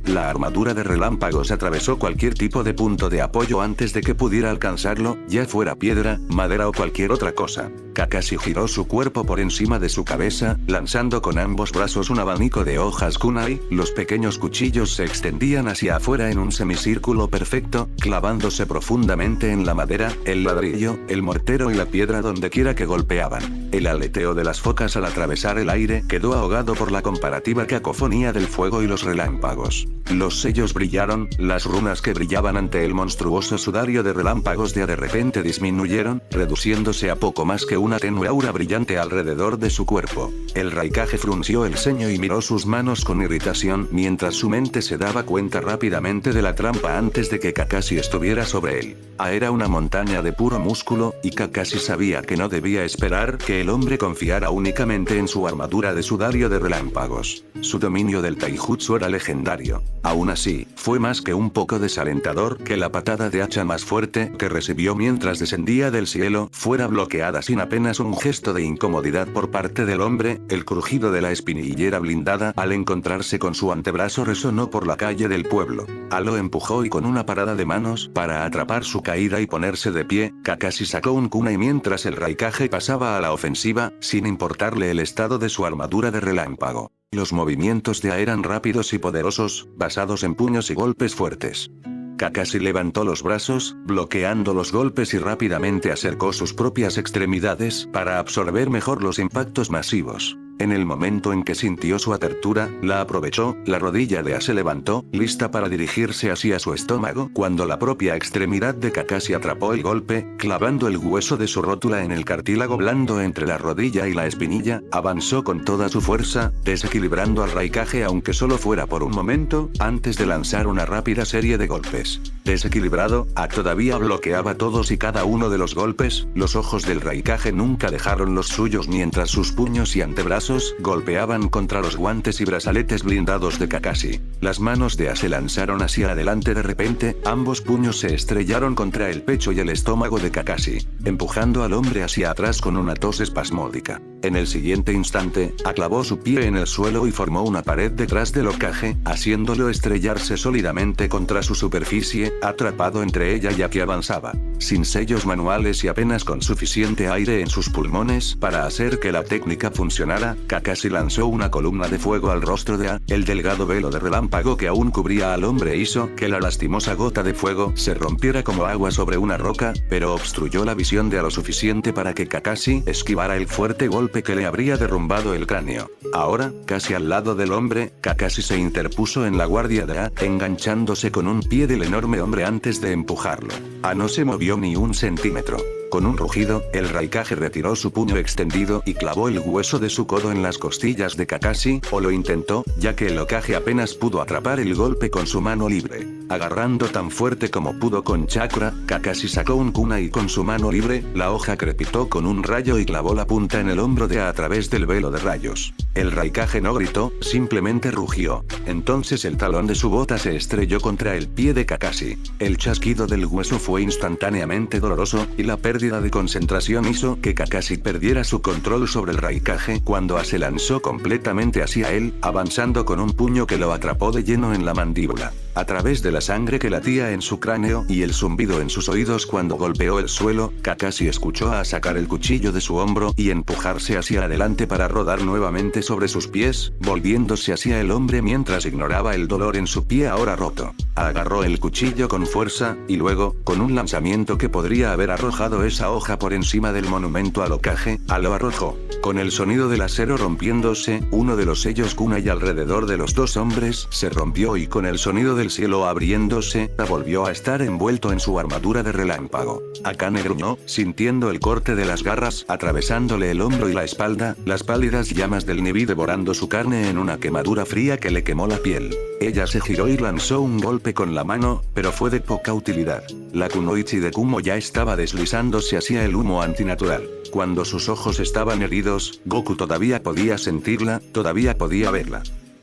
Speaker 1: La armadura de relámpagos atravesó cualquier tipo de punto de apoyo antes de que pudiera alcanzarlo, ya fuera piedra, madera o cualquier otra cosa. Kakashi giró su cuerpo por encima de su cabeza, lanzando con ambos brazos un abanico de hojas kunai. Los pequeños cuchillos se extendían hacia afuera en un semicírculo perfecto, clavándose profundamente en la madera, el ladrillo, el mortero y la piedra donde quiera que golpeaban. El aleteo de las focas al atravesar el aire quedó ahogado por la comparativa cacofonía del fuego y los relámpagos. Los sellos brillaron, las runas que brillaban ante el monstruoso sudario de relámpagos de repente disminuyeron, reduciéndose a poco más que una tenue aura brillante alrededor de su cuerpo. El Raikage frunció el ceño y miró sus manos con irritación mientras su mente se daba cuenta rápidamente de la trampa antes de que Kakashi estuviera sobre él. Era una montaña de puro músculo, y Kakashi sabía que no debía esperar que el hombre confiara únicamente en su armadura de sudario de relámpagos. Su dominio del taijutsu era legendario. Aún así, fue más que un poco desalentador que la patada de hacha más fuerte que recibió mientras descendía del cielo fuera bloqueada sin apenas un gesto de incomodidad por parte del hombre. El crujido de la espinillera blindada al encontrarse con su antebrazo resonó por la calle del pueblo. Lo empujó y con una parada de manos para atrapar su caída y ponerse de pie, Kakashi sacó un kunai mientras el Raikage pasaba a la ofensiva, sin importarle el estado de su armadura de relámpago. Los movimientos de eran rápidos y poderosos, basados en puños y golpes fuertes. Kakashi levantó los brazos, bloqueando los golpes y rápidamente acercó sus propias extremidades para absorber mejor los impactos masivos. En el momento en que sintió su apertura, la aprovechó, la rodilla de se levantó, lista para dirigirse hacia su estómago cuando la propia extremidad de Kakashi atrapó el golpe, clavando el hueso de su rótula en el cartílago blando entre la rodilla y la espinilla. Avanzó con toda su fuerza, desequilibrando al Raikage aunque solo fuera por un momento, antes de lanzar una rápida serie de golpes. Desequilibrado, todavía bloqueaba todos y cada uno de los golpes. Los ojos del Raikage nunca dejaron los suyos mientras sus puños y antebrazos golpeaban contra los guantes y brazaletes blindados de Kakashi. Las manos de se lanzaron hacia adelante de repente, ambos puños se estrellaron contra el pecho y el estómago de Kakashi, empujando al hombre hacia atrás con una tos espasmódica. En el siguiente instante, clavó su pie en el suelo y formó una pared detrás del Hokage, haciéndolo estrellarse sólidamente contra su superficie, atrapado entre ella ya que avanzaba. Sin sellos manuales y apenas con suficiente aire en sus pulmones para hacer que la técnica funcionara, Kakashi lanzó una columna de fuego al rostro de el delgado velo de relámpago que aún cubría al hombre hizo que la lastimosa gota de fuego se rompiera como agua sobre una roca, pero obstruyó la visión de lo suficiente para que Kakashi esquivara el fuerte golpe que le habría derrumbado el cráneo. Ahora, casi al lado del hombre, Kakashi se interpuso en la guardia de enganchándose con un pie del enorme hombre antes de empujarlo. No se movió ni un centímetro. Con un rugido, el Raikage retiró su puño extendido y clavó el hueso de su codo en las costillas de Kakashi, o lo intentó, ya que el Hokage apenas pudo atrapar el golpe con su mano libre. Agarrando tan fuerte como pudo con chakra, Kakashi sacó un kunai con su mano libre, la hoja crepitó con un rayo y clavó la punta en el hombro de a través del velo de rayos. El Raikage no gritó, simplemente rugió. Entonces el talón de su bota se estrelló contra el pie de Kakashi. El chasquido del hueso fue instantáneamente doloroso, y la pérdida de concentración hizo que Kakashi perdiera su control sobre el Raikage cuando se lanzó completamente hacia él, avanzando con un puño que lo atrapó de lleno en la mandíbula. A través de la sangre que latía en su cráneo y el zumbido en sus oídos cuando golpeó el suelo, Kakashi escuchó sacar el cuchillo de su hombro y empujarse hacia adelante para rodar nuevamente sobre sus pies, volviéndose hacia el hombre mientras ignoraba el dolor en su pie ahora roto. Agarró el cuchillo con fuerza, y luego, con un lanzamiento que podría haber arrojado esa hoja por encima del monumento al Hokage, lo arrojó. Con el sonido del acero rompiéndose, uno de los sellos kunai alrededor de los dos hombres se rompió y con el sonido del cielo abriéndose, volvió a estar envuelto en su armadura de relámpago. Akane gruñó, sintiendo el corte de las garras atravesándole el hombro y la espalda, las pálidas llamas del nibi devorando su carne en una quemadura fría que le quemó la piel. Ella se giró y lanzó un golpe con la mano, pero fue de poca utilidad. La kunoichi de Kumo ya estaba deslizándose hacia el humo antinatural. Cuando sus ojos estaban heridos, Goku todavía podía sentirla, todavía podía verla.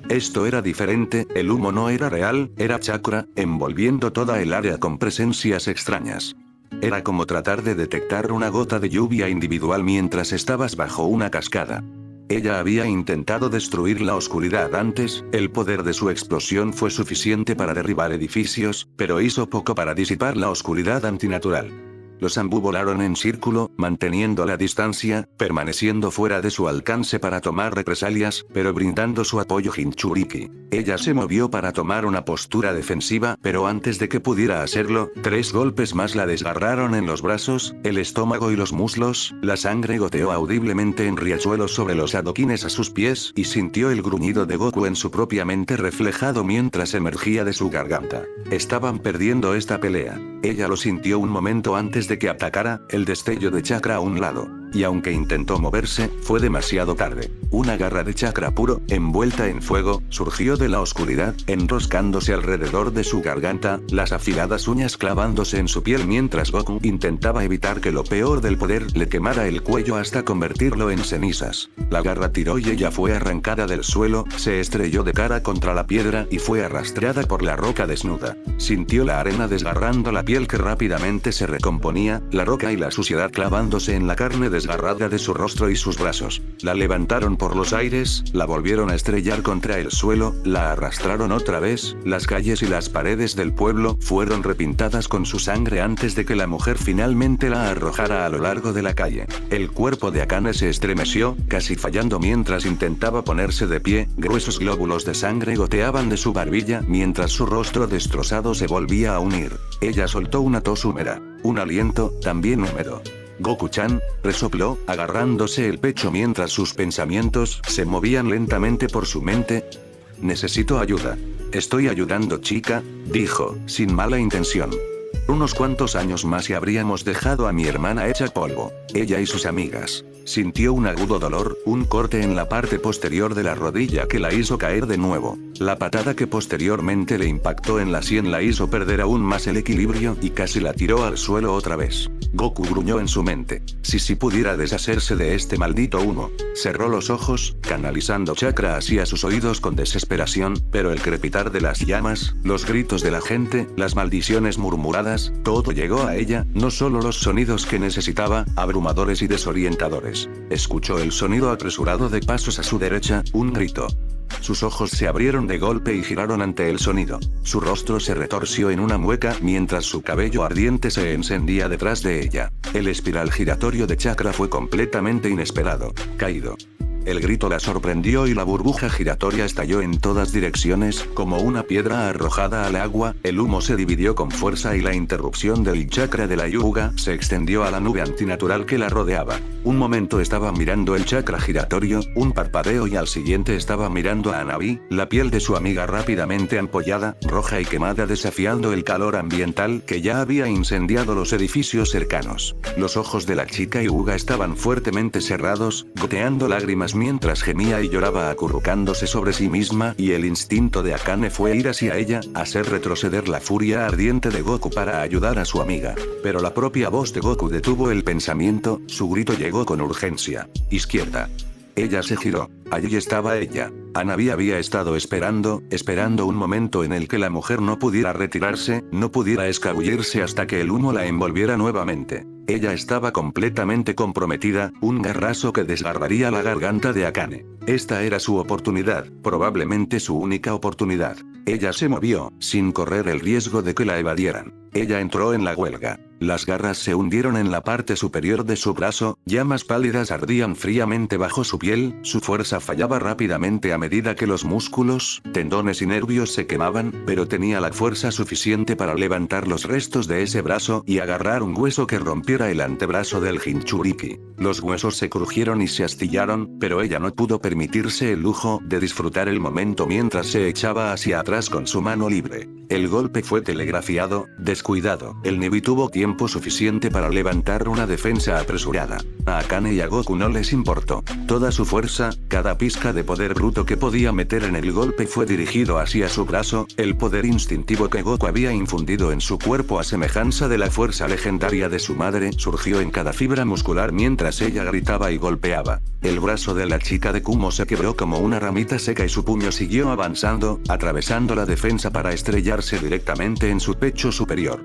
Speaker 1: Esto era diferente, el humo no era real, era chakra, envolviendo toda el área con presencias extrañas. Era como tratar de detectar una gota de lluvia individual mientras estabas bajo una cascada. Ella había intentado destruir la oscuridad antes, el poder de su explosión fue suficiente para derribar edificios, pero hizo poco para disipar la oscuridad antinatural. Los Anbu volaron en círculo, manteniendo la distancia, permaneciendo fuera de su alcance para tomar represalias, pero brindando su apoyo Jinchuriki. Ella se movió para tomar una postura defensiva, pero antes de que pudiera hacerlo, 3 golpes más la desgarraron en los brazos, el estómago y los muslos, la sangre goteó audiblemente en riachuelos sobre los adoquines a sus pies, y sintió el gruñido de Goku en su propia mente reflejado mientras emergía de su garganta. Estaban perdiendo esta pelea. Ella lo sintió un momento antes de que atacara, el destello de chakra a un lado. Y aunque intentó moverse, fue demasiado tarde. Una garra de chakra puro, envuelta en fuego, surgió de la oscuridad, enroscándose alrededor de su garganta, las afiladas uñas clavándose en su piel mientras Goku intentaba evitar que lo peor del poder le quemara el cuello hasta convertirlo en cenizas. La garra tiró y ella fue arrancada del suelo, se estrelló de cara contra la piedra y fue arrastrada por la roca desnuda. Sintió la arena desgarrando la piel que rápidamente se recomponía, la roca y la suciedad clavándose en la carne desgarrada de su rostro y sus brazos. La levantaron por los aires, la volvieron a estrellar contra el suelo, la arrastraron otra vez, las calles y las paredes del pueblo fueron repintadas con su sangre antes de que la mujer finalmente la arrojara a lo largo de la calle. El cuerpo de Akane se estremeció, casi fallando mientras intentaba ponerse de pie, gruesos glóbulos de sangre goteaban de su barbilla mientras su rostro destrozado se volvía a unir. Ella soltó una tos húmeda, un aliento, también húmedo. Goku-chan, resopló, agarrándose el pecho mientras sus pensamientos se movían lentamente por su mente. Necesito ayuda. Estoy ayudando, chica, dijo, sin mala intención. Unos cuantos años más y habríamos dejado a mi hermana hecha polvo. Ella y sus amigas. Sintió un agudo dolor, un corte en la parte posterior de la rodilla que la hizo caer de nuevo. La patada que posteriormente le impactó en la sien la hizo perder aún más el equilibrio y casi la tiró al suelo otra vez. Goku gruñó en su mente. Si pudiera deshacerse de este maldito humo. Cerró los ojos, canalizando chakra hacia sus oídos con desesperación, pero el crepitar de las llamas, los gritos de la gente, las maldiciones murmuradas, todo llegó a ella, no solo los sonidos que necesitaba, abrumadores y desorientadores. Escuchó el sonido apresurado de pasos a su derecha, un grito. Sus ojos se abrieron de golpe y giraron ante el sonido. Su rostro se retorció en una mueca mientras su cabello ardiente se encendía detrás de ella. El espiral giratorio de chakra fue completamente inesperado. Caído. El grito la sorprendió y la burbuja giratoria estalló en todas direcciones, como una piedra arrojada al agua, el humo se dividió con fuerza y la interrupción del chakra de la yuga se extendió a la nube antinatural que la rodeaba. Un momento estaba mirando el chakra giratorio, un parpadeo y al siguiente estaba mirando a Hanabi, la piel de su amiga rápidamente ampollada, roja y quemada desafiando el calor ambiental que ya había incendiado los edificios cercanos. Los ojos de la chica Hyuga estaban fuertemente cerrados, goteando lágrimas mientras gemía y lloraba acurrucándose sobre sí misma y el instinto de Akane fue ir hacia ella, hacer retroceder la furia ardiente de Goku para ayudar a su amiga. Pero la propia voz de Goku detuvo el pensamiento, su grito llegó con urgencia. Izquierda. Ella se giró. Allí estaba ella. Hanabi había estado esperando un momento en el que la mujer no pudiera retirarse, no pudiera escabullirse hasta que el humo la envolviera nuevamente. Ella estaba completamente comprometida, un garrazo que desgarraría la garganta de Akane. Esta era su oportunidad, probablemente su única oportunidad. Ella se movió, sin correr el riesgo de que la evadieran. Ella entró en la huelga. Las garras se hundieron en la parte superior de su brazo, llamas pálidas ardían fríamente bajo su piel, su fuerza fallaba rápidamente a medida que los músculos, tendones y nervios se quemaban, pero tenía la fuerza suficiente para levantar los restos de ese brazo y agarrar un hueso que rompiera el antebrazo del Jinchuriki. Los huesos se crujieron y se astillaron, pero ella no pudo permitirse el lujo de disfrutar el momento mientras se echaba hacia atrás con su mano libre. El golpe fue telegrafiado, descuidado. El Nebi tuvo tiempo suficiente para levantar una defensa apresurada. A Akane y a Goku no les importó. Toda su fuerza, cada pizca de poder bruto que podía meter en el golpe fue dirigido hacia su brazo, el poder instintivo que Goku había infundido en su cuerpo a semejanza de la fuerza legendaria de su madre surgió en cada fibra muscular mientras ella gritaba y golpeaba. El brazo de la chica de Kumo se quebró como una ramita seca y su puño siguió avanzando, atravesando la defensa para estrellarse directamente en su pecho superior.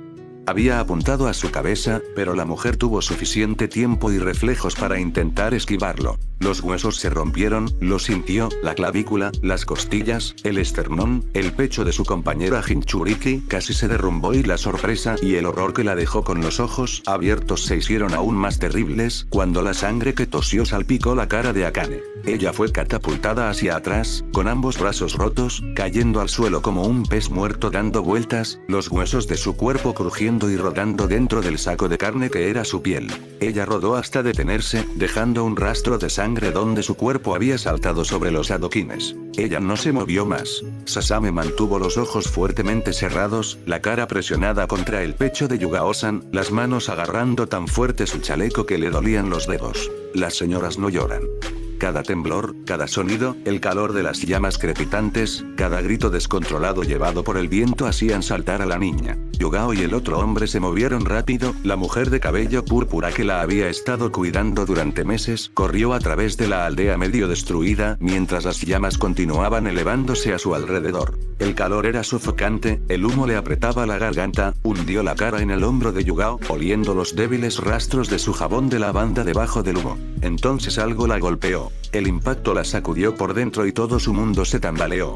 Speaker 1: Había apuntado a su cabeza, pero la mujer tuvo suficiente tiempo y reflejos para intentar esquivarlo. Los huesos se rompieron, lo sintió, la clavícula, las costillas, el esternón, el pecho de su compañera Jinchuriki casi se derrumbó y la sorpresa y el horror que la dejó con los ojos abiertos se hicieron aún más terribles cuando la sangre que tosió salpicó la cara de Akane. Ella fue catapultada hacia atrás, con ambos brazos rotos, cayendo al suelo como un pez muerto dando vueltas, los huesos de su cuerpo crujiendo y rodando dentro del saco de carne que era su piel. Ella rodó hasta detenerse, dejando un rastro de sangre donde su cuerpo había saltado sobre los adoquines. Ella no se movió más. Sasame mantuvo los ojos fuertemente cerrados, la cara presionada contra el pecho de Yugao-san, las manos agarrando tan fuerte su chaleco que le dolían los dedos. Las señoras no lloran. Cada temblor, cada sonido, el calor de las llamas crepitantes, cada grito descontrolado llevado por el viento hacían saltar a la niña. Yugao y el otro hombre se movieron rápido, la mujer de cabello púrpura que la había estado cuidando durante meses, corrió a través de la aldea medio destruida, mientras las llamas continuaban elevándose a su alrededor. El calor era sofocante, el humo le apretaba la garganta, hundió la cara en el hombro de Yugao, oliendo los débiles rastros de su jabón de lavanda debajo del humo. Entonces algo la golpeó. El impacto la sacudió por dentro y todo su mundo se tambaleó.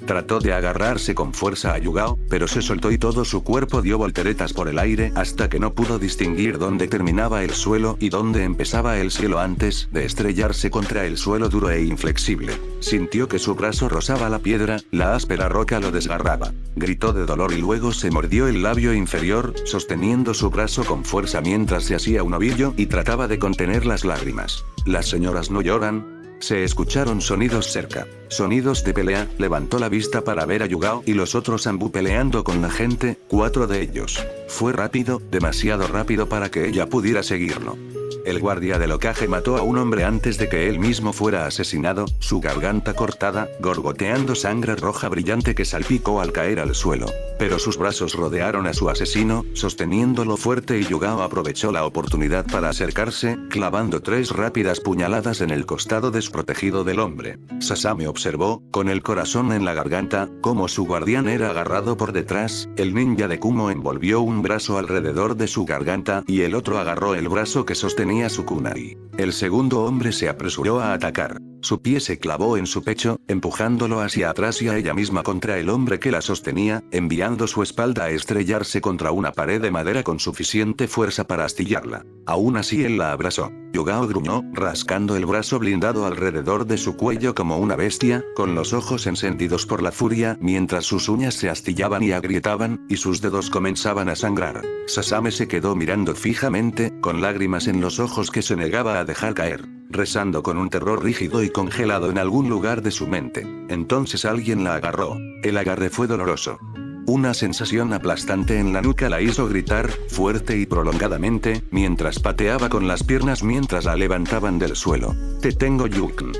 Speaker 1: Trató de agarrarse con fuerza a Yugao, pero se soltó y todo su cuerpo dio volteretas por el aire hasta que no pudo distinguir dónde terminaba el suelo y dónde empezaba el cielo antes de estrellarse contra el suelo duro e inflexible. Sintió que su brazo rozaba la piedra, la áspera roca lo desgarraba. Gritó de dolor y luego se mordió el labio inferior, sosteniendo su brazo con fuerza mientras se hacía un ovillo y trataba de contener las lágrimas. Las señoras no lloran. Se escucharon sonidos cerca. Sonidos de pelea, levantó la vista para ver a Yugao y los otros Anbu peleando con la gente, 4 de ellos. Fue rápido, demasiado rápido para que ella pudiera seguirlo. El guardia del Hokage mató a un hombre antes de que él mismo fuera asesinado, su garganta cortada, gorgoteando sangre roja brillante que salpicó al caer al suelo. Pero sus brazos rodearon a su asesino, sosteniéndolo fuerte y Yugao aprovechó la oportunidad para acercarse, clavando 3 rápidas puñaladas en el costado desprotegido del hombre. Sasame observó, con el corazón en la garganta, cómo su guardián era agarrado por detrás, el ninja de Kumo envolvió un brazo alrededor de su garganta y el otro agarró el brazo que sostenía su kunai. El segundo hombre se apresuró a atacar. Su pie se clavó en su pecho, empujándolo hacia atrás y a ella misma contra el hombre que la sostenía, enviando su espalda a estrellarse contra una pared de madera con suficiente fuerza para astillarla. Aún así él la abrazó. Yugao gruñó, rascando el brazo blindado alrededor de su cuello como una bestia, con los ojos encendidos por la furia, mientras sus uñas se astillaban y agrietaban, y sus dedos comenzaban a sangrar. Sasame se quedó mirando fijamente, con lágrimas en los ojos que se negaba a dejar caer, rezando con un terror rígido y congelado en algún lugar de su mente. Entonces alguien la agarró. El agarre fue doloroso. Una sensación aplastante en la nuca la hizo gritar, fuerte y prolongadamente, mientras pateaba con las piernas mientras la levantaban del suelo. Te tengo, Yukon.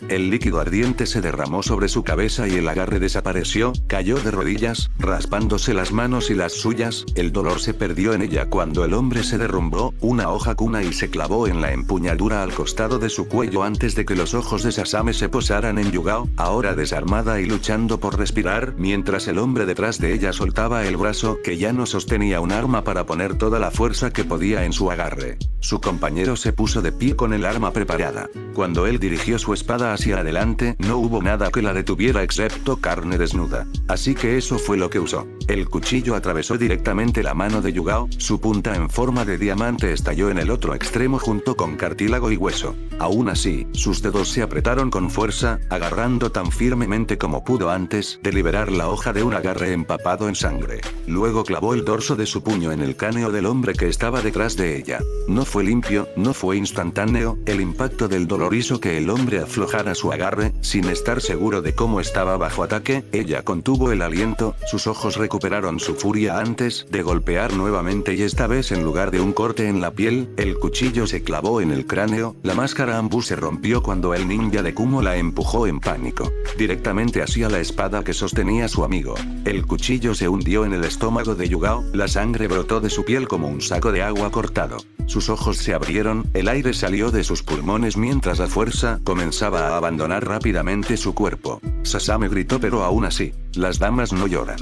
Speaker 1: El líquido ardiente se derramó sobre su cabeza y el agarre desapareció, cayó de rodillas, raspándose las manos y las suyas, el dolor se perdió en ella cuando el hombre se derrumbó, una hoja kunai se clavó en la empuñadura al costado de su cuello antes de que los ojos de Sasame se posaran en Yugao, ahora desarmada y luchando por respirar, mientras el hombre detrás de ella soltaba el brazo que ya no sostenía un arma para poner toda la fuerza que podía en su agarre. Su compañero se puso de pie con el arma preparada. Cuando él dirigió su espada hacia adelante, no hubo nada que la detuviera excepto carne desnuda. Así que eso fue lo que usó. El cuchillo atravesó directamente la mano de Yugao, su punta en forma de diamante estalló en el otro extremo junto con cartílago y hueso. Aún así, sus dedos se apretaron con fuerza, agarrando tan firmemente como pudo antes de liberar la hoja de un agarre empapado en sangre. Luego clavó el dorso de su puño en el cráneo del hombre que estaba detrás de ella. No fue limpio, no fue instantáneo, el impacto del dolor hizo que el hombre aflojara su agarre, sin estar seguro de cómo estaba bajo ataque, ella contuvo el aliento, sus ojos recuperaron su furia antes de golpear nuevamente y esta vez en lugar de un corte en la piel, el cuchillo se clavó en el cráneo, la máscara Anbu se rompió cuando el ninja de Kumo la empujó en pánico, directamente hacia la espada que sostenía su amigo. El cuchillo se hundió en el estómago de Yugao, la sangre brotó de su piel como un saco de agua cortado. Sus ojos se abrieron, el aire salió de sus pulmones mientras la fuerza comenzaba a abandonar rápidamente su cuerpo. Sasame gritó pero aún así, las damas no lloran.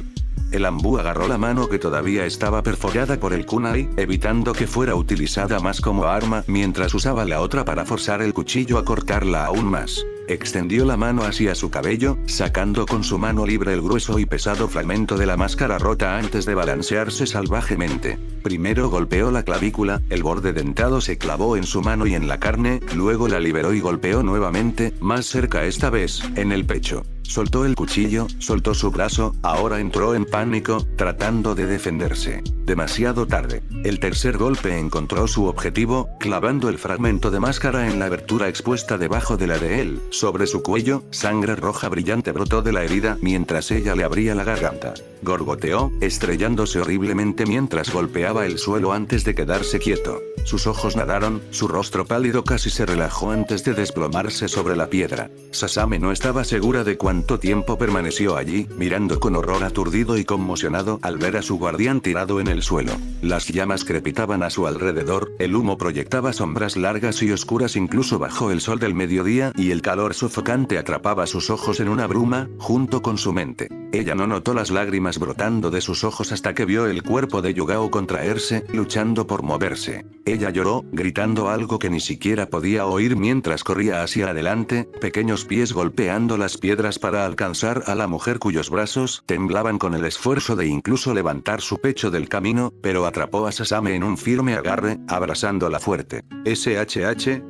Speaker 1: El Anbu agarró la mano que todavía estaba perforada por el kunai, evitando que fuera utilizada más como arma, mientras usaba la otra para forzar el cuchillo a cortarla aún más. Extendió la mano hacia su cabello, sacando con su mano libre el grueso y pesado fragmento de la máscara rota antes de balancearse salvajemente. Primero golpeó la clavícula, el borde dentado se clavó en su mano y en la carne, luego la liberó y golpeó nuevamente, más cerca esta vez, en el pecho. Soltó el cuchillo, soltó su brazo, ahora entró en pánico, tratando de defenderse. Demasiado tarde. El tercer golpe encontró su objetivo, clavando el fragmento de máscara en la abertura expuesta debajo de la de él. Sobre su cuello, sangre roja brillante brotó de la herida mientras ella le abría la garganta. Gorgoteó, estrellándose horriblemente mientras golpeaba el suelo antes de quedarse quieto. Sus ojos nadaron, su rostro pálido casi se relajó antes de desplomarse sobre la piedra. Sasame no estaba segura de cuánto tiempo permaneció allí, mirando con horror aturdido y conmocionado al ver a su guardián tirado en el suelo. Las llamas crepitaban a su alrededor, el humo proyectaba sombras largas y oscuras incluso bajo el sol del mediodía y el calor sofocante atrapaba sus ojos en una bruma, junto con su mente. Ella no notó las lágrimas brotando de sus ojos hasta que vio el cuerpo de Yugao contraerse, luchando por moverse. Ella lloró, gritando algo que ni siquiera podía oír mientras corría hacia adelante, pequeños pies golpeando las piedras para alcanzar a la mujer cuyos brazos temblaban con el esfuerzo de incluso levantar su pecho del camino, pero atrapó a Sasame en un firme agarre, abrazándola fuerte. SHH,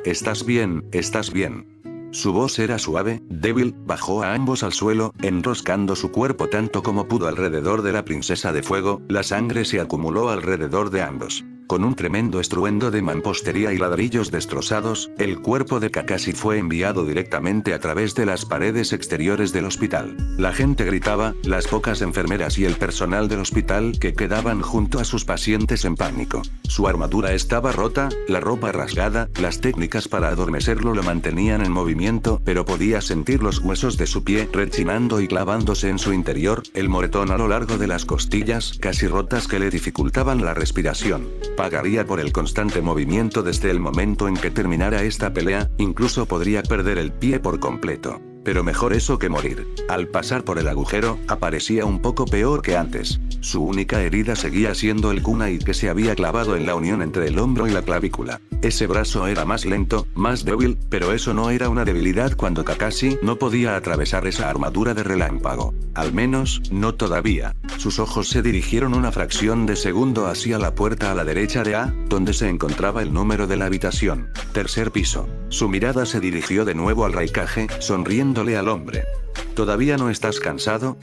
Speaker 1: ¿estás bien? ¿Estás bien? Su voz era suave, débil, bajó a ambos al suelo, enroscando su cuerpo tanto como pudo alrededor de la princesa de fuego, la sangre se acumuló alrededor de ambos. Con un tremendo estruendo de mampostería y ladrillos destrozados, el cuerpo de Kakashi fue enviado directamente a través de las paredes exteriores del hospital. La gente gritaba, las pocas enfermeras y el personal del hospital que quedaban junto a sus pacientes en pánico. Su armadura estaba rota, la ropa rasgada, las técnicas para adormecerlo lo mantenían en movimiento, pero podía sentir los huesos de su pie rechinando y clavándose en su interior, el moretón a lo largo de las costillas, casi rotas que le dificultaban la respiración. Pagaría por el constante movimiento desde el momento en que terminara esta pelea, incluso podría perder el pie por completo. Pero mejor eso que morir. Al pasar por el agujero, aparecía un poco peor que antes. Su única herida seguía siendo el kunai que se había clavado en la unión entre el hombro y la clavícula. Ese brazo era más lento, más débil, pero eso no era una debilidad cuando Kakashi no podía atravesar esa armadura de relámpago. Al menos, no todavía. Sus ojos se dirigieron una fracción de segundo hacia la puerta a la derecha de A, donde se encontraba el número de la habitación. Tercer piso. Su mirada se dirigió de nuevo al Raikage, sonriéndole al hombre. ¿Todavía no estás cansado?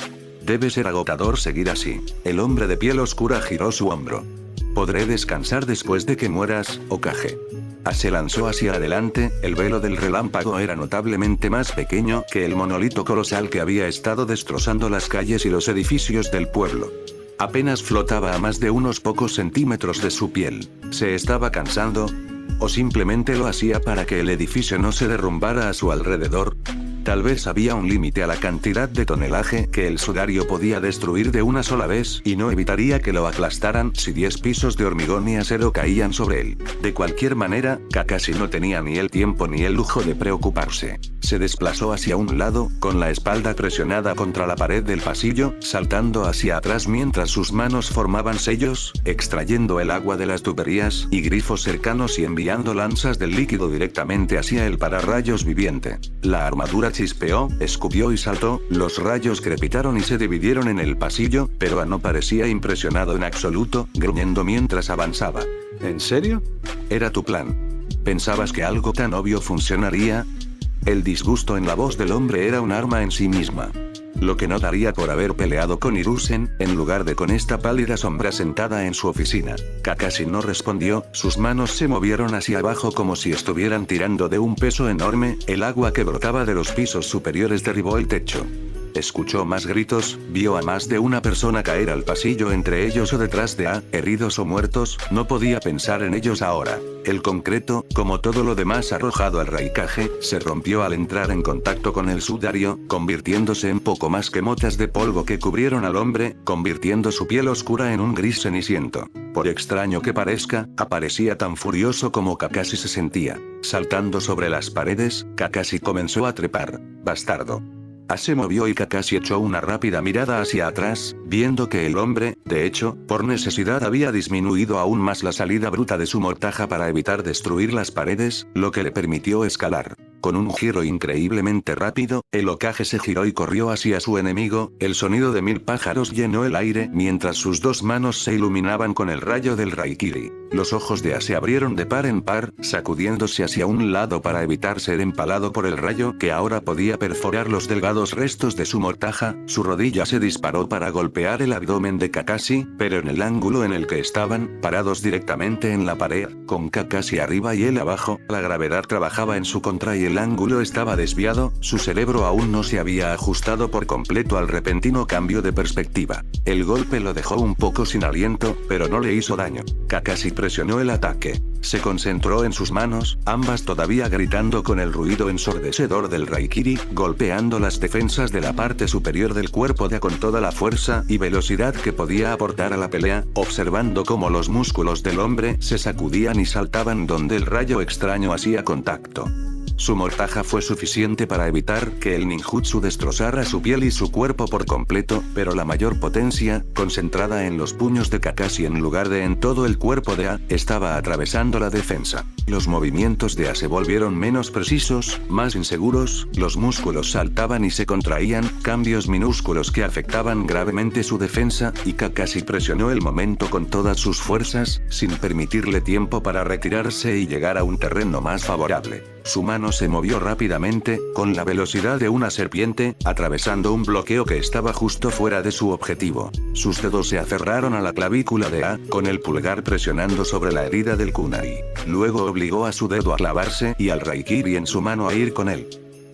Speaker 1: Debe ser agotador seguir así. El hombre de piel oscura giró su hombro. Podré descansar después de que mueras, Hokage. Se lanzó hacia adelante, el velo del relámpago era notablemente más pequeño que el monolito colosal que había estado destrozando las calles y los edificios del pueblo. Apenas flotaba a más de unos pocos centímetros de su piel. ¿Se estaba cansando? ¿O simplemente lo hacía para que el edificio no se derrumbara a su alrededor? Tal vez había un límite a la cantidad de tonelaje que el sudario podía destruir de una sola vez y no evitaría que lo aplastaran si 10 pisos de hormigón y acero caían sobre él. De cualquier manera, Kakashi no tenía ni el tiempo ni el lujo de preocuparse. Se desplazó hacia un lado, con la espalda presionada contra la pared del pasillo, saltando hacia atrás mientras sus manos formaban sellos, extrayendo el agua de las tuberías y grifos cercanos y enviando lanzas del líquido directamente hacia el pararrayos viviente. La armadura chispeó, escupió y saltó, los rayos crepitaron y se dividieron en el pasillo, pero A no parecía impresionado en absoluto, gruñendo mientras avanzaba.
Speaker 2: ¿En serio?
Speaker 1: Era tu plan. ¿Pensabas que algo tan obvio funcionaría? El disgusto en la voz del hombre era un arma en sí misma. Lo que no daría por haber peleado con Hiruzen, en lugar de con esta pálida sombra sentada en su oficina. Kakashi no respondió, sus manos se movieron hacia abajo como si estuvieran tirando de un peso enorme, el agua que brotaba de los pisos superiores derribó el techo. Escuchó más gritos, vio a más de una persona caer al pasillo entre ellos o detrás de A, heridos o muertos, no podía pensar en ellos ahora. El concreto, como todo lo demás arrojado al Raikage, se rompió al entrar en contacto con el sudario, convirtiéndose en poco más que motas de polvo que cubrieron al hombre, convirtiendo su piel oscura en un gris ceniciento. Por extraño que parezca, parecía tan furioso como Kakashi se sentía. Saltando sobre las paredes, Kakashi comenzó a trepar. Bastardo. Se movió y Kakashi echó una rápida mirada hacia atrás, viendo que el hombre, de hecho, por necesidad había disminuido aún más la salida bruta de su mortaja para evitar destruir las paredes, lo que le permitió escalar. Con un giro increíblemente rápido, el Hokage se giró y corrió hacia su enemigo. El sonido de 1000 pájaros llenó el aire mientras sus dos manos se iluminaban con el rayo del Raikiri. Los ojos de Ace se abrieron de par en par, sacudiéndose hacia un lado para evitar ser empalado por el rayo que ahora podía perforar los delgados restos de su mortaja. Su rodilla se disparó para golpear el abdomen de Kakashi, pero en el ángulo en el que estaban, parados directamente en la pared, con Kakashi arriba y él abajo, la gravedad trabajaba en su contra y el ángulo estaba desviado. Su cerebro aún no se había ajustado por completo al repentino cambio de perspectiva. El golpe lo dejó un poco sin aliento, pero no le hizo daño. Kakashi presionó el ataque. Se concentró en sus manos, ambas todavía gritando con el ruido ensordecedor del Raikiri, golpeando las defensas de la parte superior del cuerpo de A con toda la fuerza y velocidad que podía aportar a la pelea, observando cómo los músculos del hombre se sacudían y saltaban donde el rayo extraño hacía contacto. Su mortaja fue suficiente para evitar que el ninjutsu destrozara su piel y su cuerpo por completo, pero la mayor potencia, concentrada en los puños de Kakashi en lugar de en todo el cuerpo de A, estaba atravesando la defensa. Los movimientos de A se volvieron menos precisos, más inseguros, los músculos saltaban y se contraían, cambios minúsculos que afectaban gravemente su defensa, y Kakashi presionó el momento con todas sus fuerzas, sin permitirle tiempo para retirarse y llegar a un terreno más favorable. Su mano se movió rápidamente, con la velocidad de una serpiente, atravesando un bloqueo que estaba justo fuera de su objetivo. Sus dedos se aferraron a la clavícula de A, con el pulgar presionando sobre la herida del kunai. Luego obligó a su dedo a clavarse y al Raikiri en su mano a ir con él.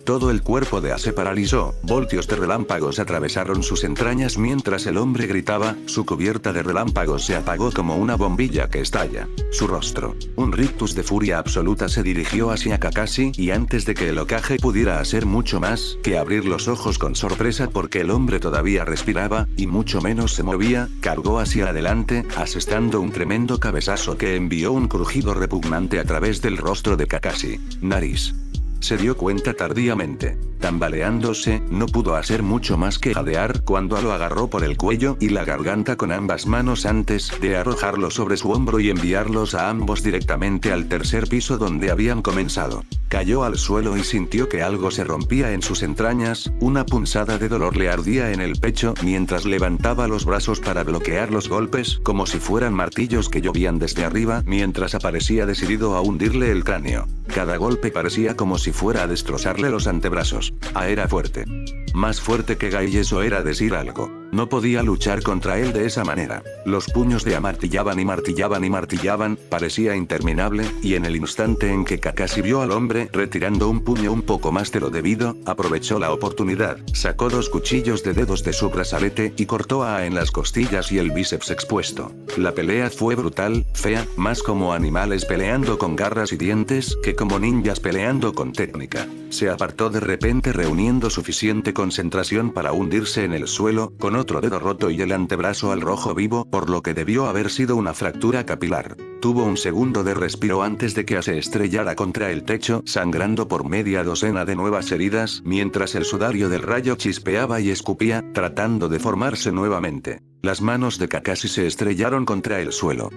Speaker 1: Todo el cuerpo de A se paralizó, voltios de relámpagos atravesaron sus entrañas mientras el hombre gritaba, su cubierta de relámpagos se apagó como una bombilla que estalla. Su rostro, un rictus de furia absoluta, se dirigió hacia Kakashi y antes de que el Hokage pudiera hacer mucho más que abrir los ojos con sorpresa porque el hombre todavía respiraba, y mucho menos se movía, cargó hacia adelante, asestando un tremendo cabezazo que envió un crujido repugnante a través del rostro de Kakashi. Nariz. Se dio cuenta tardíamente. Tambaleándose, no pudo hacer mucho más que jadear cuando lo agarró por el cuello y la garganta con ambas manos antes de arrojarlo sobre su hombro y enviarlos a ambos directamente al tercer piso donde habían comenzado. Cayó al suelo y sintió que algo se rompía en sus entrañas, una punzada de dolor le ardía en el pecho mientras levantaba los brazos para bloquear los golpes como si fueran martillos que llovían desde arriba mientras aparecía decidido a hundirle el cráneo. Cada golpe parecía como si fuera a destrozarle los antebrazos. A era fuerte. Más fuerte que Gai, y eso era decir algo. No podía luchar contra él de esa manera. Los puños de A martillaban y martillaban y martillaban, parecía interminable, y en el instante en que Kakashi vio al hombre retirando un puño un poco más de lo debido, aprovechó la oportunidad, sacó 2 cuchillos de dedos de su brazalete y cortó a A en las costillas y el bíceps expuesto. La pelea fue brutal, fea, más como animales peleando con garras y dientes que como ninjas peleando con técnica. Se apartó de repente reuniendo suficiente concentración para hundirse en el suelo, con otro dedo roto y el antebrazo al rojo vivo, por lo que debió haber sido una fractura capilar. Tuvo un segundo de respiro antes de que se estrellara contra el techo, sangrando por media docena de nuevas heridas, mientras el sudario del rayo chispeaba y escupía, tratando de formarse nuevamente. Las manos de Kakashi se estrellaron contra el suelo.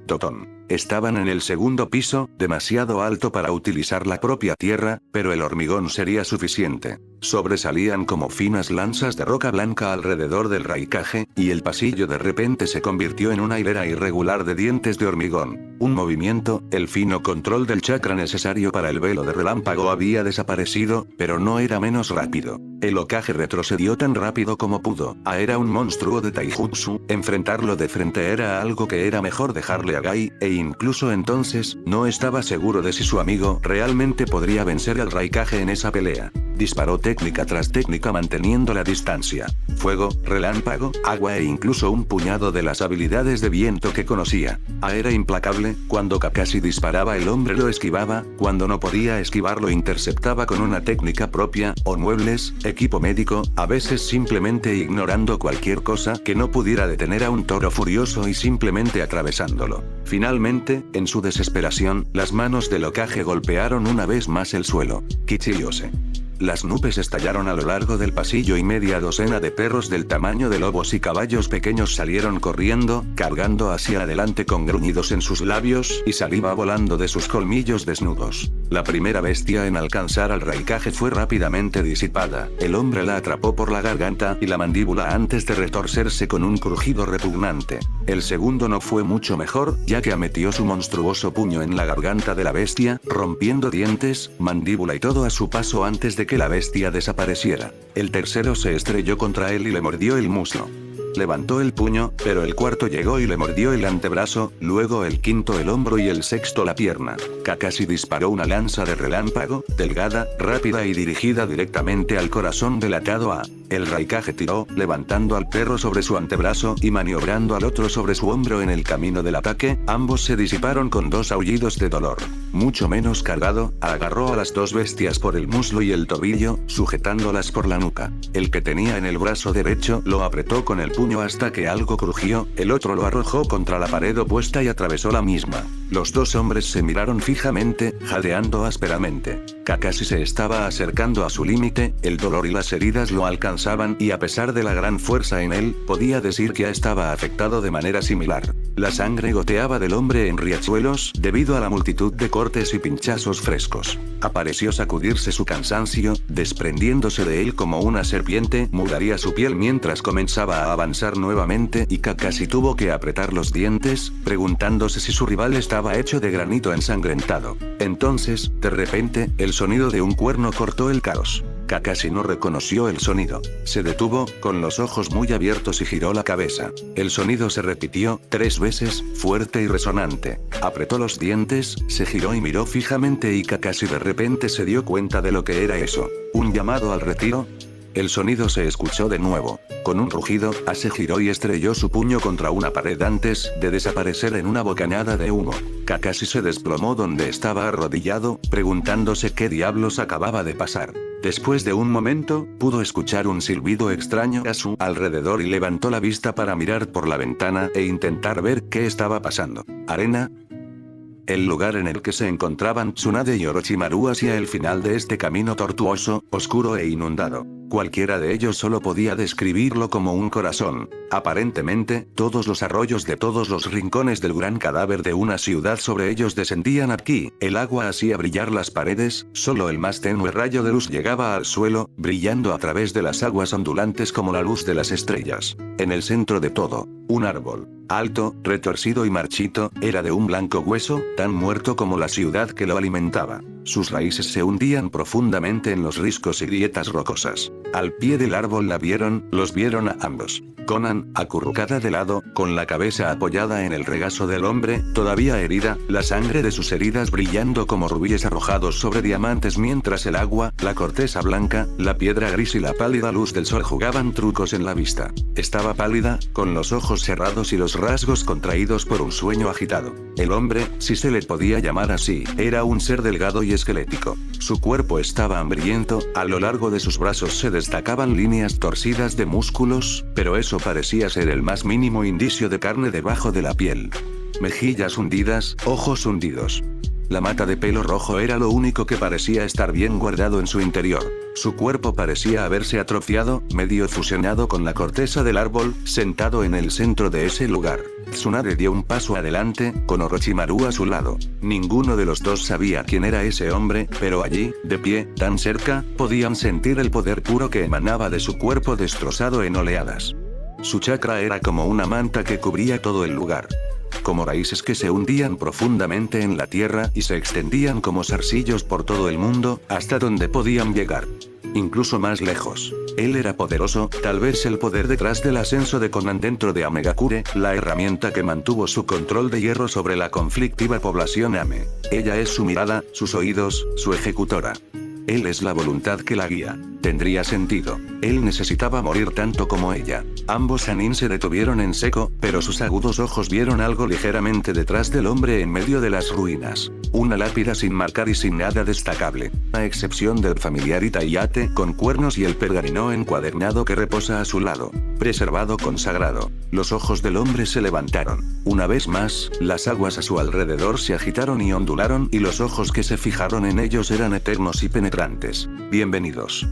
Speaker 1: Totón. Estaban en el segundo piso, demasiado alto para utilizar la propia tierra, pero el hormigón sería suficiente. Sobresalían como finas lanzas de roca blanca alrededor del Raikage, y el pasillo de repente se convirtió en una hilera irregular de dientes de hormigón. Un movimiento, el fino control del chakra necesario para el velo de relámpago había desaparecido, pero no era menos rápido. El Hokage retrocedió tan rápido como pudo. Era un monstruo de taijutsu, enfrentarlo de frente era algo que era mejor dejarle a Gai, incluso entonces, no estaba seguro de si su amigo realmente podría vencer al Raikage en esa pelea. Disparó técnica tras técnica manteniendo la distancia. Fuego, relámpago, agua e incluso un puñado de las habilidades de viento que conocía. Era implacable, cuando Kakashi disparaba el hombre lo esquivaba, cuando no podía esquivar lo interceptaba con una técnica propia, o muebles, equipo médico, a veces simplemente ignorando cualquier cosa que no pudiera detener a un toro furioso y simplemente atravesándolo. Finalmente, en su desesperación, las manos del Hokage golpearon una vez más el suelo. Kichiyose. Las nubes estallaron a lo largo del pasillo y media docena de perros del tamaño de lobos y caballos pequeños salieron corriendo, cargando hacia adelante con gruñidos en sus labios y saliva volando de sus colmillos desnudos. La primera bestia en alcanzar al Raikage fue rápidamente disipada. El hombre la atrapó por la garganta y la mandíbula antes de retorcerse con un crujido repugnante. El segundo no fue mucho mejor, ya que metió su monstruoso puño en la garganta de la bestia, rompiendo dientes, mandíbula y todo a su paso antes de que la bestia desapareciera. El tercero se estrelló contra él y le mordió el muslo. Levantó el puño, pero el cuarto llegó y le mordió el antebrazo, luego el quinto el hombro y el sexto la pierna. Kakashi disparó una lanza de relámpago, delgada, rápida y dirigida directamente al corazón del atado A. El Raikage tiró, levantando al perro sobre su antebrazo y maniobrando al otro sobre su hombro en el camino del ataque. Ambos se disiparon con dos aullidos de dolor. Mucho menos cargado, agarró a las dos bestias por el muslo y el tobillo, sujetándolas por la nuca. El que tenía en el brazo derecho lo apretó con el puño hasta que algo crujió, el otro lo arrojó contra la pared opuesta y atravesó la misma. Los dos hombres se miraron fijamente, jadeando ásperamente. Kakashi se estaba acercando a su límite, el dolor y las heridas lo alcanzaban y a pesar de la gran fuerza en él, podía decir que estaba afectado de manera similar. La sangre goteaba del hombre en riachuelos, debido a la multitud de cortes y pinchazos frescos. Pareció sacudirse su cansancio, desprendiéndose de él como una serpiente, mudaría su piel mientras comenzaba a avanzar nuevamente y Kakashi tuvo que apretar los dientes, preguntándose si su rival estaba hecho de granito ensangrentado. Entonces, de repente, el sonido de un cuerno cortó el caos. Kakashi no reconoció el sonido. Se detuvo, con los ojos muy abiertos y giró la cabeza. El sonido se repitió 3 veces, fuerte y resonante. Apretó los dientes, se giró y miró fijamente y Kakashi de repente se dio cuenta de lo que era eso. ¿Un llamado al retiro? El sonido se escuchó de nuevo. Con un rugido, se giró y estrelló su puño contra una pared antes de desaparecer en una bocanada de humo. Kakashi se desplomó donde estaba arrodillado, preguntándose qué diablos acababa de pasar. Después de un momento, pudo escuchar un silbido extraño a su alrededor y levantó la vista para mirar por la ventana e intentar ver qué estaba pasando. ¿Arena? El lugar en el que se encontraban Tsunade y Orochimaru hacia el final de este camino tortuoso, oscuro e inundado. Cualquiera de ellos solo podía describirlo como un corazón. Aparentemente, todos los arroyos de todos los rincones del gran cadáver de una ciudad sobre ellos descendían aquí, el agua hacía brillar las paredes, solo el más tenue rayo de luz llegaba al suelo, brillando a través de las aguas ondulantes como la luz de las estrellas. En el centro de todo, un árbol, alto, retorcido y marchito, era de un blanco hueso, tan muerto como la ciudad que lo alimentaba. Sus raíces se hundían profundamente en los riscos y grietas rocosas. Al pie del árbol los vieron a ambos. Konan, acurrucada de lado, con la cabeza apoyada en el regazo del hombre, todavía herida, la sangre de sus heridas brillando como rubíes arrojados sobre diamantes mientras el agua, la corteza blanca, la piedra gris y la pálida luz del sol jugaban trucos en la vista. Estaba pálida, con los ojos cerrados y los rasgos contraídos por un sueño agitado. El hombre, si se le podía llamar así, era un ser delgado y esquelético. Su cuerpo estaba hambriento, a lo largo de sus brazos se destacaban líneas torcidas de músculos, pero eso parecía ser el más mínimo indicio de carne debajo de la piel. Mejillas hundidas, ojos hundidos. La mata de pelo rojo era lo único que parecía estar bien guardado en su interior. Su cuerpo parecía haberse atrofiado, medio fusionado con la corteza del árbol, sentado en el centro de ese lugar. Tsunade dio un paso adelante, con Orochimaru a su lado. Ninguno de los dos sabía quién era ese hombre, pero allí, de pie, tan cerca, podían sentir el poder puro que emanaba de su cuerpo destrozado en oleadas. Su chakra era como una manta que cubría todo el lugar. Como raíces que se hundían profundamente en la tierra y se extendían como zarcillos por todo el mundo, hasta donde podían llegar. Incluso más lejos. Él era poderoso, tal vez el poder detrás del ascenso de Konan dentro de Amegakure, la herramienta que mantuvo su control de hierro sobre la conflictiva población Ame. Ella es su mirada, sus oídos, su ejecutora. Él es la voluntad que la guía. Tendría sentido. Él necesitaba morir tanto como ella. Ambos Sanin se detuvieron en seco, pero sus agudos ojos vieron algo ligeramente detrás del hombre en medio de las ruinas. Una lápida sin marcar y sin nada destacable, a excepción del familiar Itaiate con cuernos y el pergamino encuadernado que reposa a su lado, preservado consagrado. Los ojos del hombre se levantaron. Una vez más, las aguas a su alrededor se agitaron y ondularon y los ojos que se fijaron en ellos eran eternos y penetrantes. Bienvenidos.